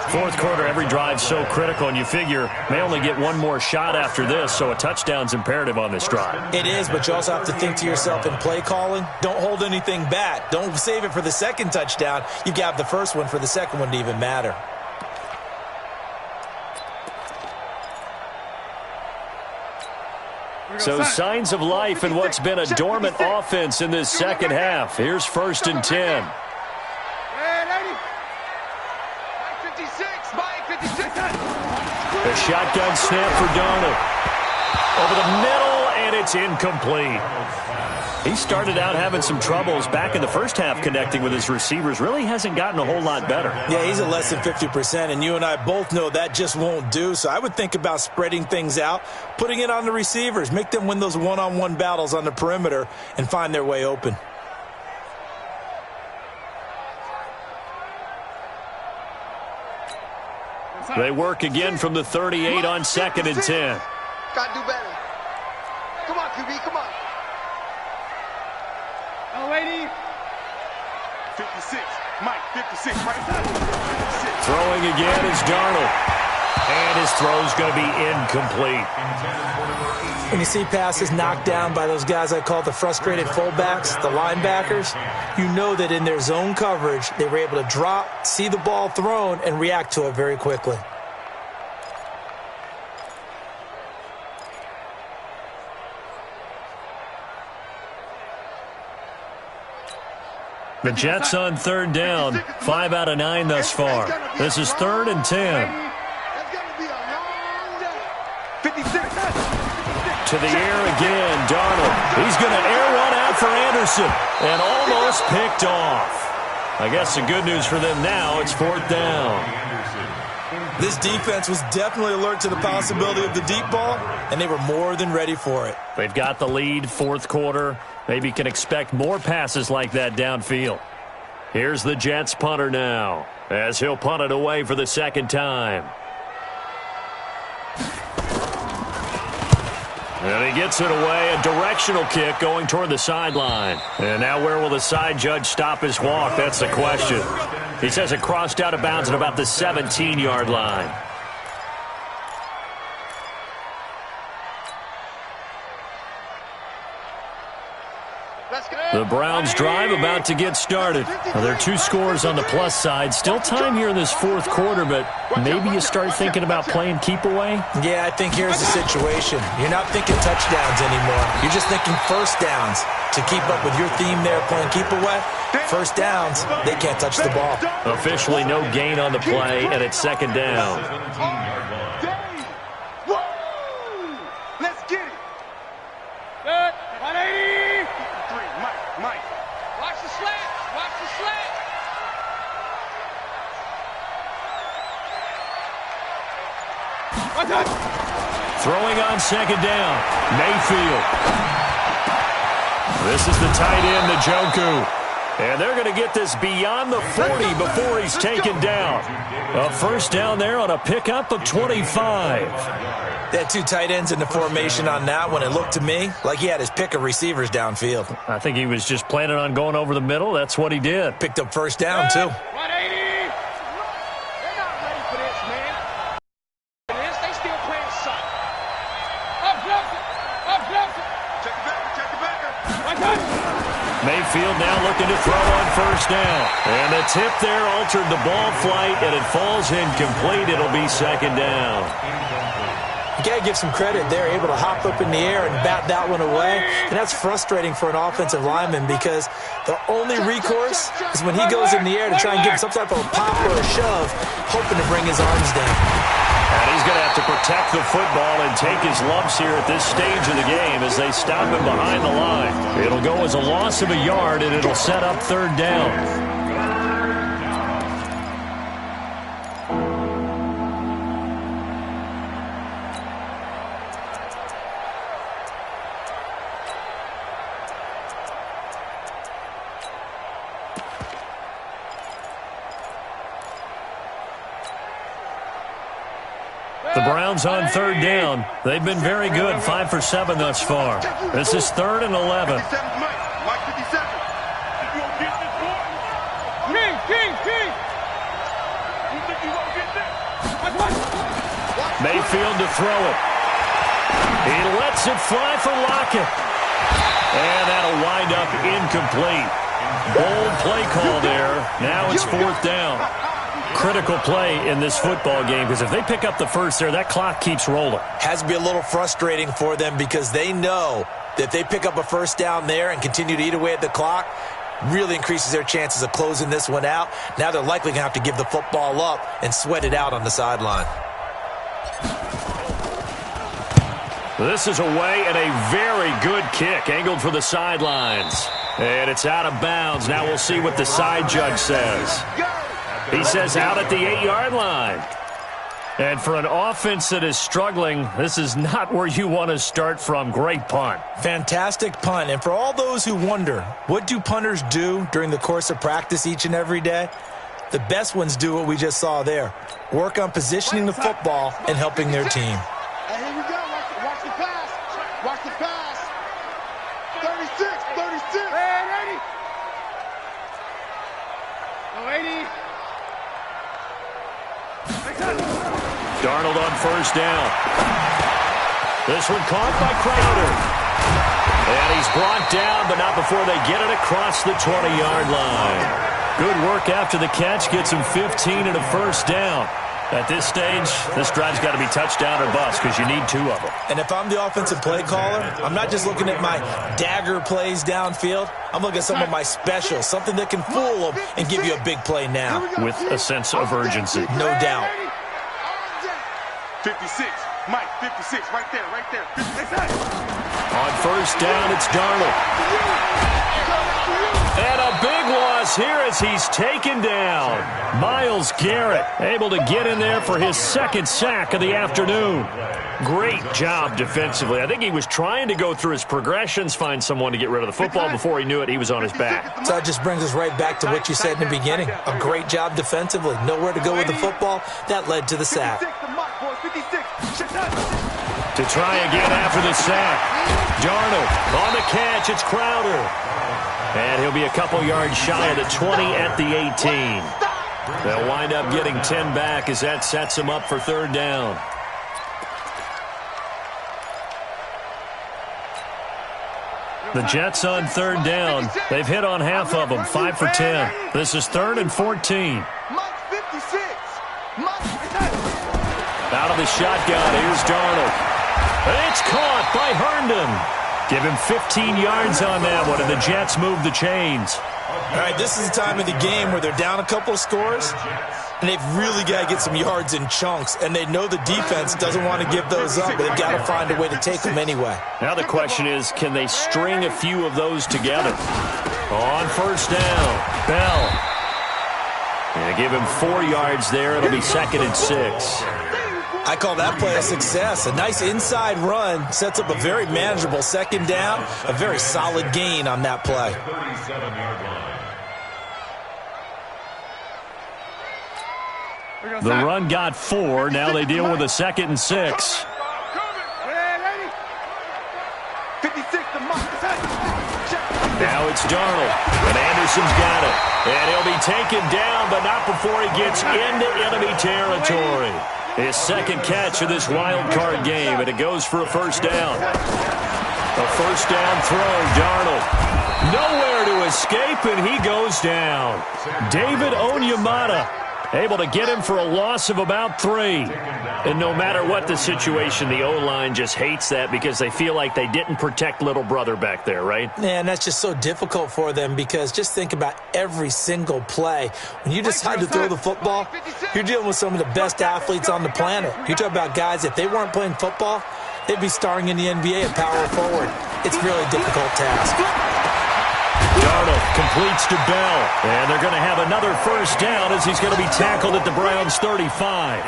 Fourth quarter, every drive so critical, and you figure may only get one more shot after this, so a touchdown's imperative on this drive. It is, but you also have to think to yourself in play calling, don't hold anything back. Don't save it for the second touchdown. You got the first one for the second one to even matter. So signs of life in what's been a dormant offense in this second half. Here's 1st and 10. A shotgun snap for Darnold. Over the middle, and it's incomplete. He started out having some troubles back in the first half connecting with his receivers. Really hasn't gotten a whole lot better. Yeah, he's at less than 50%, and you and I both know that just won't do. So I would think about spreading things out, putting it on the receivers, make them win those one-on-one battles on the perimeter and find their way open. They work again from the 38 on 2nd and 10. Got to do better. Come on, QB, come on. Oh, lady. 56. Mike, 56 right there. 56. Throwing again is Darnold. And his throw's going to be incomplete. When you see passes knocked down by those guys I call the frustrated fullbacks, the linebackers, you know that in their zone coverage, they were able to drop, see the ball thrown, and react to it very quickly. The Jets on third down, 5 out of 9 thus far. This is 3rd and 10. To the air again, Darnold. He's going to air one out for Anderson and almost picked off. I guess the good news for them now, it's 4th down. This defense was definitely alert to the possibility of the deep ball, and they were more than ready for it. They've got the lead, 4th quarter. Maybe can expect more passes like that downfield. Here's the Jets punter now, as he'll punt it away for the 2nd time. And he gets it away, a directional kick going toward the sideline. And now where will the side judge stop his walk? That's the question. He says it crossed out of bounds at about the 17-yard line. The Browns drive about to get started. Well, there are 2 scores on the plus side. Still time here in this fourth quarter, but maybe you start thinking about playing keep away? Yeah, I think here's the situation. You're not thinking touchdowns anymore. You're just thinking first downs. To keep up with your theme there playing keep away, first downs, they can't touch the ball. Officially no gain on the play, and it's second down. Let's get it. Good. 180. Mike. Watch the slant. Watch the slant. Throwing on second down, Mayfield. This is the tight end, Njoku. And they're going to get this beyond the 40 before he's taken down. A first down there on a pickup of 25. They had 2 tight ends in the formation on that one. It looked to me like he had his pick of receivers downfield. I think he was just planning on going over the middle. That's what he did. Picked up first down, too. 180. They're not ready for this, man. They still playing suck. Up, check the backer. Mayfield now looking to throw on first down. And the tip there altered the ball flight, and it falls incomplete. It'll be second down. You got to give some credit. They're able to hop up in the air and bat that one away. And that's frustrating for an offensive lineman because the only recourse is when he goes in the air to try and give some type of a pop or a shove, hoping to bring his arms down. And he's going to have to protect the football and take his lumps here at this stage of the game as they stop him behind the line. It'll go as a loss of a yard, and it'll set up third down. The Browns on third down. They've been very good, 5 for 7 thus far. This is 3rd and 11. Mike 57. You won't get this, boy. King. You think you won't get this? Mayfield to throw it. He lets it fly for Lockett. And that'll wind up incomplete. Bold play call there. Now it's 4th down. Critical play in this football game because if they pick up the first there, that clock keeps rolling. Has to be a little frustrating for them because they know that if they pick up a first down there and continue to eat away at the clock, really increases their chances of closing this one out. Now they're likely going to have to give the football up and sweat it out on the sideline. This is away and a very good kick angled for the sidelines. And it's out of bounds. Now we'll see what the side judge says. He says out at the 8-yard line. And for an offense that is struggling, this is not where you want to start from. Great punt. Fantastic punt. And for all those who wonder, what do punters do during the course of practice each and every day? The best ones do what we just saw there. Work on positioning the football and helping their team. Hey, here we go. Watch the pass. Watch the pass. 36. Hey, 80. No, 80. Darnold on first down. This one caught by Crowder. And he's brought down, but not before they get it across the 20-yard line. Good work after the catch. Gets him 15 and a first down. At this stage, this drive's got to be touchdown or bust because you need 2 of them. And if I'm the offensive play caller, I'm not just looking at my dagger plays downfield. I'm looking at some of my specials, something that can fool them and give you a big play now. With a sense of urgency. No doubt. 56. Mike, 56. Right there. 56. On first down, it's Darnold. And a big loss here as he's taken down. Myles Garrett able to get in there for his 2nd sack of the afternoon. Great job defensively. I think he was trying to go through his progressions, find someone to get rid of the football. Before he knew it, he was on his back. So that just brings us right back to what you said in the beginning. A great job defensively. Nowhere to go with the football. That led to the sack. To try again after the sack. Darnold on the catch. It's Crowder. And he'll be a couple yards shy of the 20 at the 18. They'll wind up getting 10 back as that sets them up for third down. The Jets on third down. They've hit on half of them, 5 for 10. This is 3rd and 14. Out of the shotgun, here's Darnold. It's caught by Herndon. Give him 15 yards on that one, and the Jets move the chains. All right, this is the time of the game where they're down a couple of scores, and they've really got to get some yards in chunks, and they know the defense doesn't want to give those up, but they've got to find a way to take them anyway. Now the question is, can they string a few of those together? On first down, Bell. And give him 4 yards there. It'll be 2nd and 6. I call that play a success. A nice inside run sets up a very manageable 2nd down, a very solid gain on that play. 37-yard line. The run got 4. Now they deal with a 2nd and 6. Now it's Darnold, and Anderson's got it. And he'll be taken down, but not before he gets into enemy territory. His 2nd catch of this wild card game, and it goes for a first down. A first down throw, Darnold. Nowhere to escape, and he goes down. David Onyemata able to get him for a loss of about 3. And no matter what the situation, the O-line just hates that because they feel like they didn't protect little brother back there, right? Yeah, and that's just so difficult for them because just think about every single play. When you decide to throw the football, you're dealing with some of the best athletes on the planet. You talk about guys, if they weren't playing football, they'd be starring in the NBA at power forward. It's really a difficult task. Darnold completes to Bell, and they're going to have another first down as he's going to be tackled at the Browns' 35.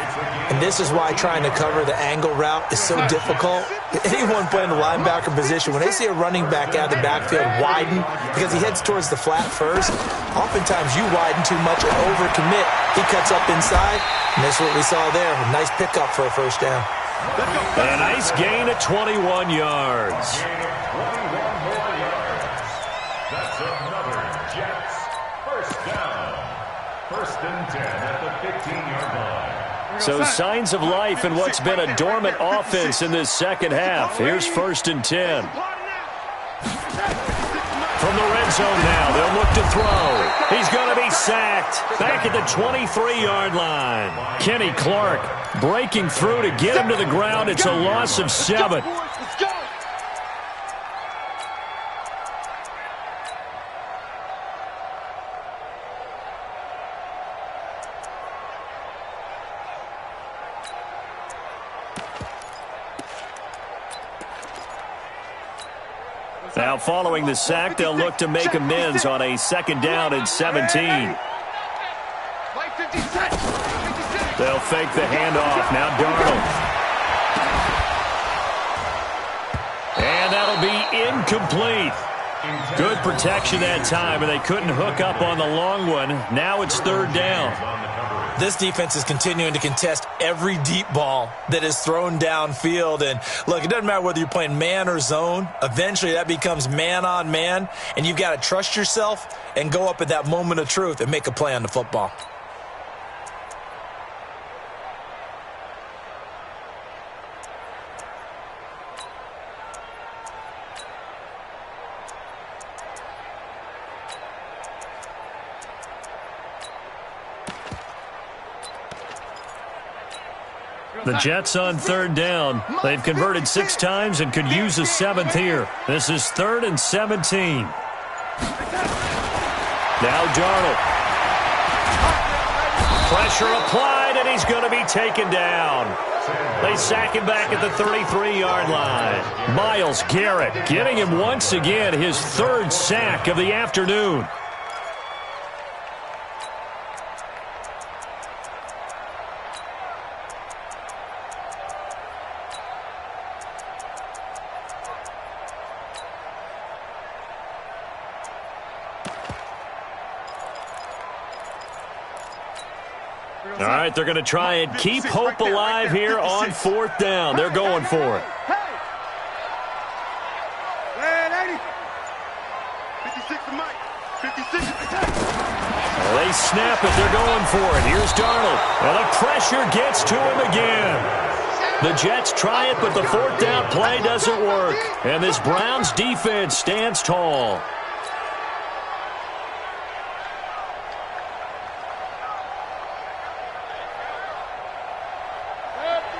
And this is why trying to cover the angle route is so difficult. Anyone playing the linebacker position, when they see a running back out of the backfield widen because he heads towards the flat first, oftentimes you widen too much or overcommit. He cuts up inside, and that's what we saw there. A nice pickup for a first down. And a nice gain at 21 yards. That's another Jets first down. 1st and 10 at the 15-yard line. So signs of life in what's been a dormant offense in this second half. Here's 1st and 10. From the red zone now, they'll look to throw. He's going to be sacked back at the 23-yard line. Kenny Clark breaking through to get him to the ground. It's a loss of 7. Now following the sack, they'll look to make amends on a 2nd down and 17. They'll fake the handoff. Now Darnold. And that'll be incomplete. Good protection that time, and they couldn't hook up on the long one. Now it's 3rd down. This defense is continuing to contest every deep ball that is thrown downfield. And, look, it doesn't matter whether you're playing man or zone. Eventually that becomes man on man, and you've got to trust yourself and go up at that moment of truth and make a play on the football. The Jets on 3rd down. They've converted 6 times and could use a 7th here. This is 3rd and 17. Now Darnold. Pressure applied, and he's going to be taken down. They sack him back at the 33-yard line. Myles Garrett getting him once again his 3rd sack of the afternoon. All right, they're going to try and keep hope alive here on 4th down. They're going for it. Well, they snap it. They're going for it. Here's Darnold. Well, the pressure gets to him again. The Jets try it, but the fourth down play doesn't work. And this Browns defense stands tall.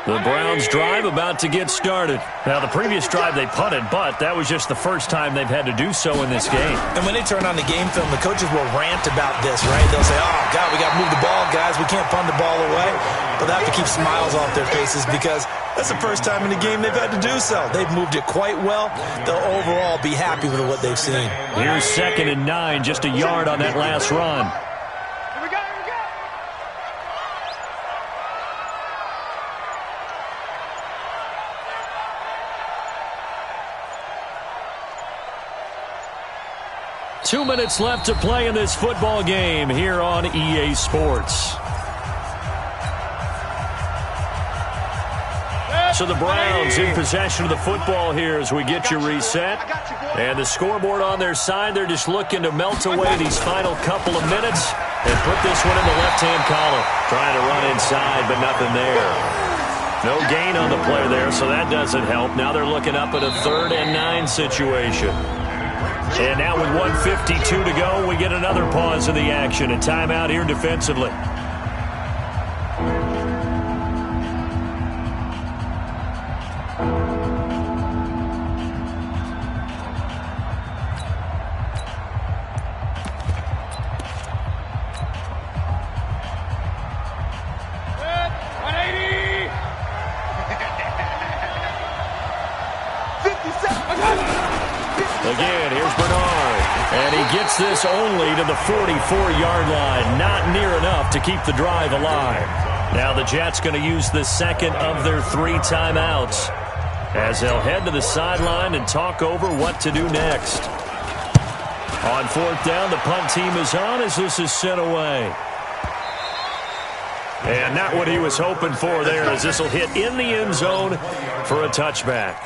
The Browns drive about to get started. Now, the previous drive they punted, but that was just the first time they've had to do so in this game. And when they turn on the game film, the coaches will rant about this, right? They'll say, oh, God, we got to move the ball, guys. We can't punt the ball away. But they have to keep smiles off their faces because that's the first time in the game they've had to do so. They've moved it quite well. They'll overall be happy with what they've seen. Here's 2nd and 9, just a yard on that last run. 2 minutes left to play in this football game here on EA Sports. So the Browns in possession of the football here as we get you reset. And the scoreboard on their side, they're just looking to melt away these final couple of minutes and put this one in the left-hand column. Trying to run inside, but nothing there. No gain on the play there, so that doesn't help. Now they're looking up at a 3rd and 9 situation. And now with 1:52 to go, we get another pause in the action. A timeout here defensively. Again, here's Bernard. And he gets this only to the 44-yard line. Not near enough to keep the drive alive. Now the Jets going to use the second of their 3 timeouts as they'll head to the sideline and talk over what to do next. On 4th down, the punt team is on as this is sent away. And not what he was hoping for there as this will hit in the end zone for a touchback.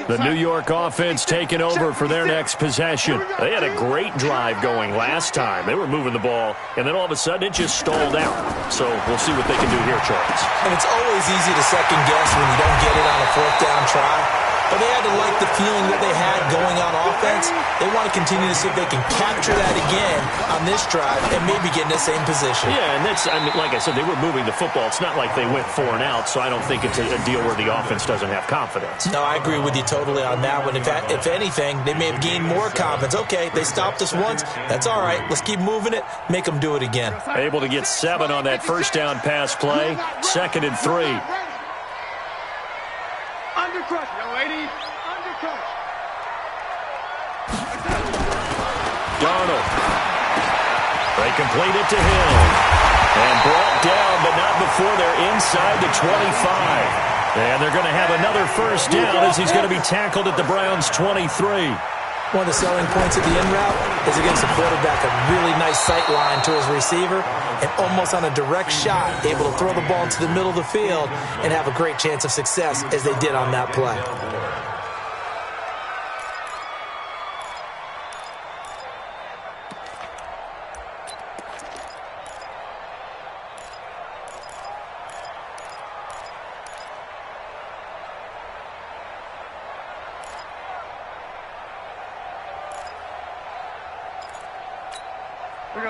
The New York offense taking over for their next possession. They had a great drive going last time. They were moving the ball, and then all of a sudden it just stalled out. So we'll see what they can do here, Charles. And it's always easy to second guess when you don't get it on a 4th down try. But they had to like the feeling that they had going on offense. They want to continue to see if they can capture that again on this drive and maybe get in the same position. Yeah, and that's, I mean, like I said, they were moving the football. It's not like they went 4 and out, so I don't think it's a deal where the offense doesn't have confidence. No, I agree with you totally on that one. If anything, they may have gained more confidence. Okay, they stopped us once. That's all right. Let's keep moving it. Make them do it again. Able to get 7 on that first down pass play. 2nd and 3. Undercrush, young lady. Undercrush. Darnold. They complete it to Hill. And brought down, but not before they're inside the 25. And they're going to have another first down as he's going to be tackled at the Browns' 23. One of the selling points of the in route is against a quarterback, a really nice sight line to his receiver, and almost on a direct shot, able to throw the ball into the middle of the field and have a great chance of success as they did on that play.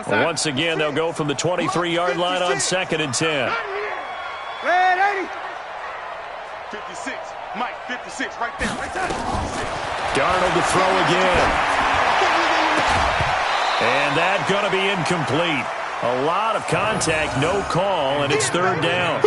Well, once again, they'll go from the 23-yard line on 2nd and 10. Red 80. 56. Mike, 56. Right there. Right there. Darnold to throw again. And that's going to be incomplete. A lot of contact, no call, and it's 3rd down.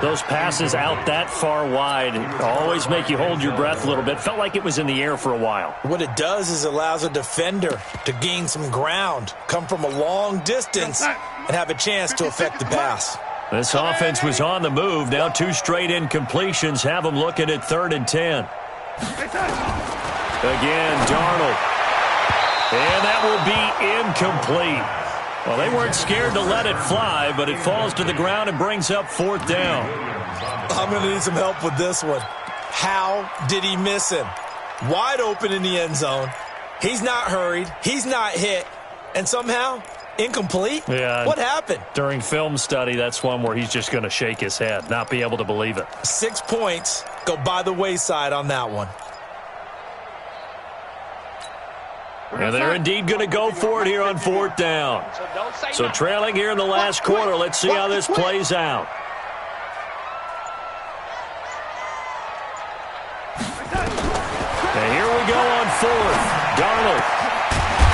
Those passes out that far wide always make you hold your breath a little bit. Felt like it was in the air for a while. What it does is it allows a defender to gain some ground, come from a long distance, and have a chance to affect the pass. This offense was on the move. Now 2 straight incompletions have them looking at 3rd and 10. Again, Darnold. And that will be incomplete. Well, they weren't scared to let it fly, but it falls to the ground and brings up 4th down. I'm going to need some help with this one. How did he miss him? Wide open in the end zone. He's not hurried. He's not hit. And somehow, incomplete? Yeah. What happened? During film study, that's one where he's just going to shake his head, not be able to believe it. 6 points go by the wayside on that one. And they're indeed going to go for it here on 4th down. So trailing here in the last quarter. Let's see how this plays out. And here we go on 4th. Darnold.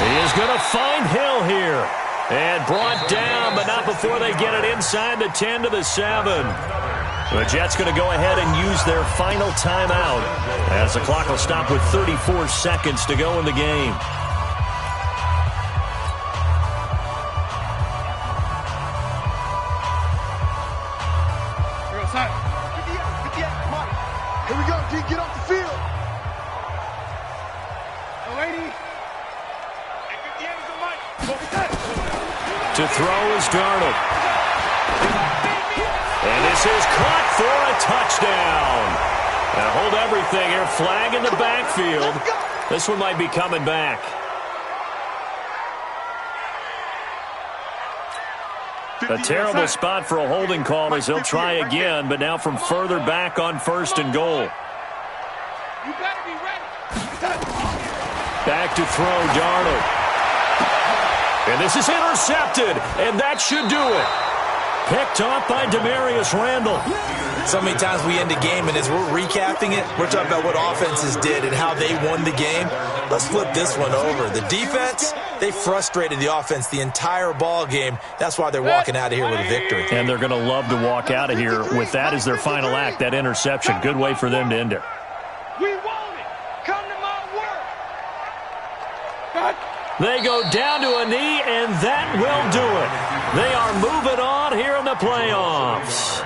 He is going to find Hill here. And brought down, but not before they get it inside the 10 to the 7. The Jets going to go ahead and use their final timeout as the clock will stop with 34 seconds to go in the game. Here we go, D. Get off the field. To throw is Darnold. And this is caught for a touchdown. Now hold everything here. Flag in the backfield. This one might be coming back. A terrible spot for a holding call as he'll try again, but now from further back on 1st and goal. You better be ready. Back to throw, Darnold. And this is intercepted, and that should do it. Picked off by Demarius Randall. So many times we end a game, and as we're recapping it, we're talking about what offenses did and how they won the game. Let's flip this one over. The defense, they frustrated the offense the entire ball game. That's why they're walking out of here with a victory. And they're going to love to walk out of here with that as their final act, that interception. Good way for them to end it. We want it. Come to my work. They go down to a knee, and that will do it. They are moving on here in the playoffs.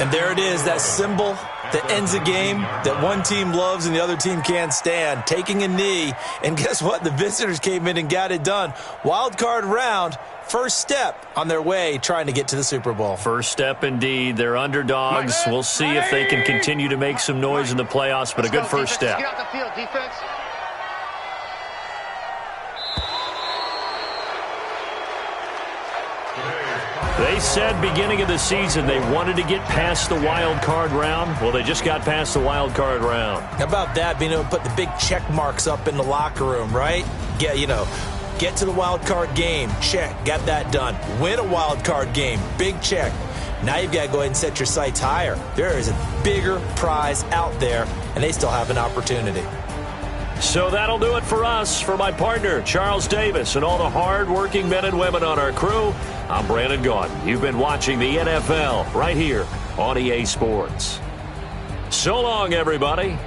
And there it is, that symbol that ends a game that one team loves and the other team can't stand, taking a knee. And guess what? The visitors came in and got it done. Wild card round, first step on their way trying to get to the Super Bowl. First step indeed. They're underdogs. We'll see if they can continue to make some noise in the playoffs, but a good first step. Get out the field, defense. They said beginning of the season they wanted to get past the wild card round. Well, they just got past the wild card round. How about that, being able to put the big check marks up in the locker room, right? Get to the wild card game, check, got that done. Win a wild card game, big check. Now you've got to go ahead and set your sights higher. There is a bigger prize out there, and they still have an opportunity. So that'll do it for us. For my partner, Charles Davis, and all the hard-working men and women on our crew, I'm Brandon Gaudin. You've been watching the NFL right here on EA Sports. So long, everybody.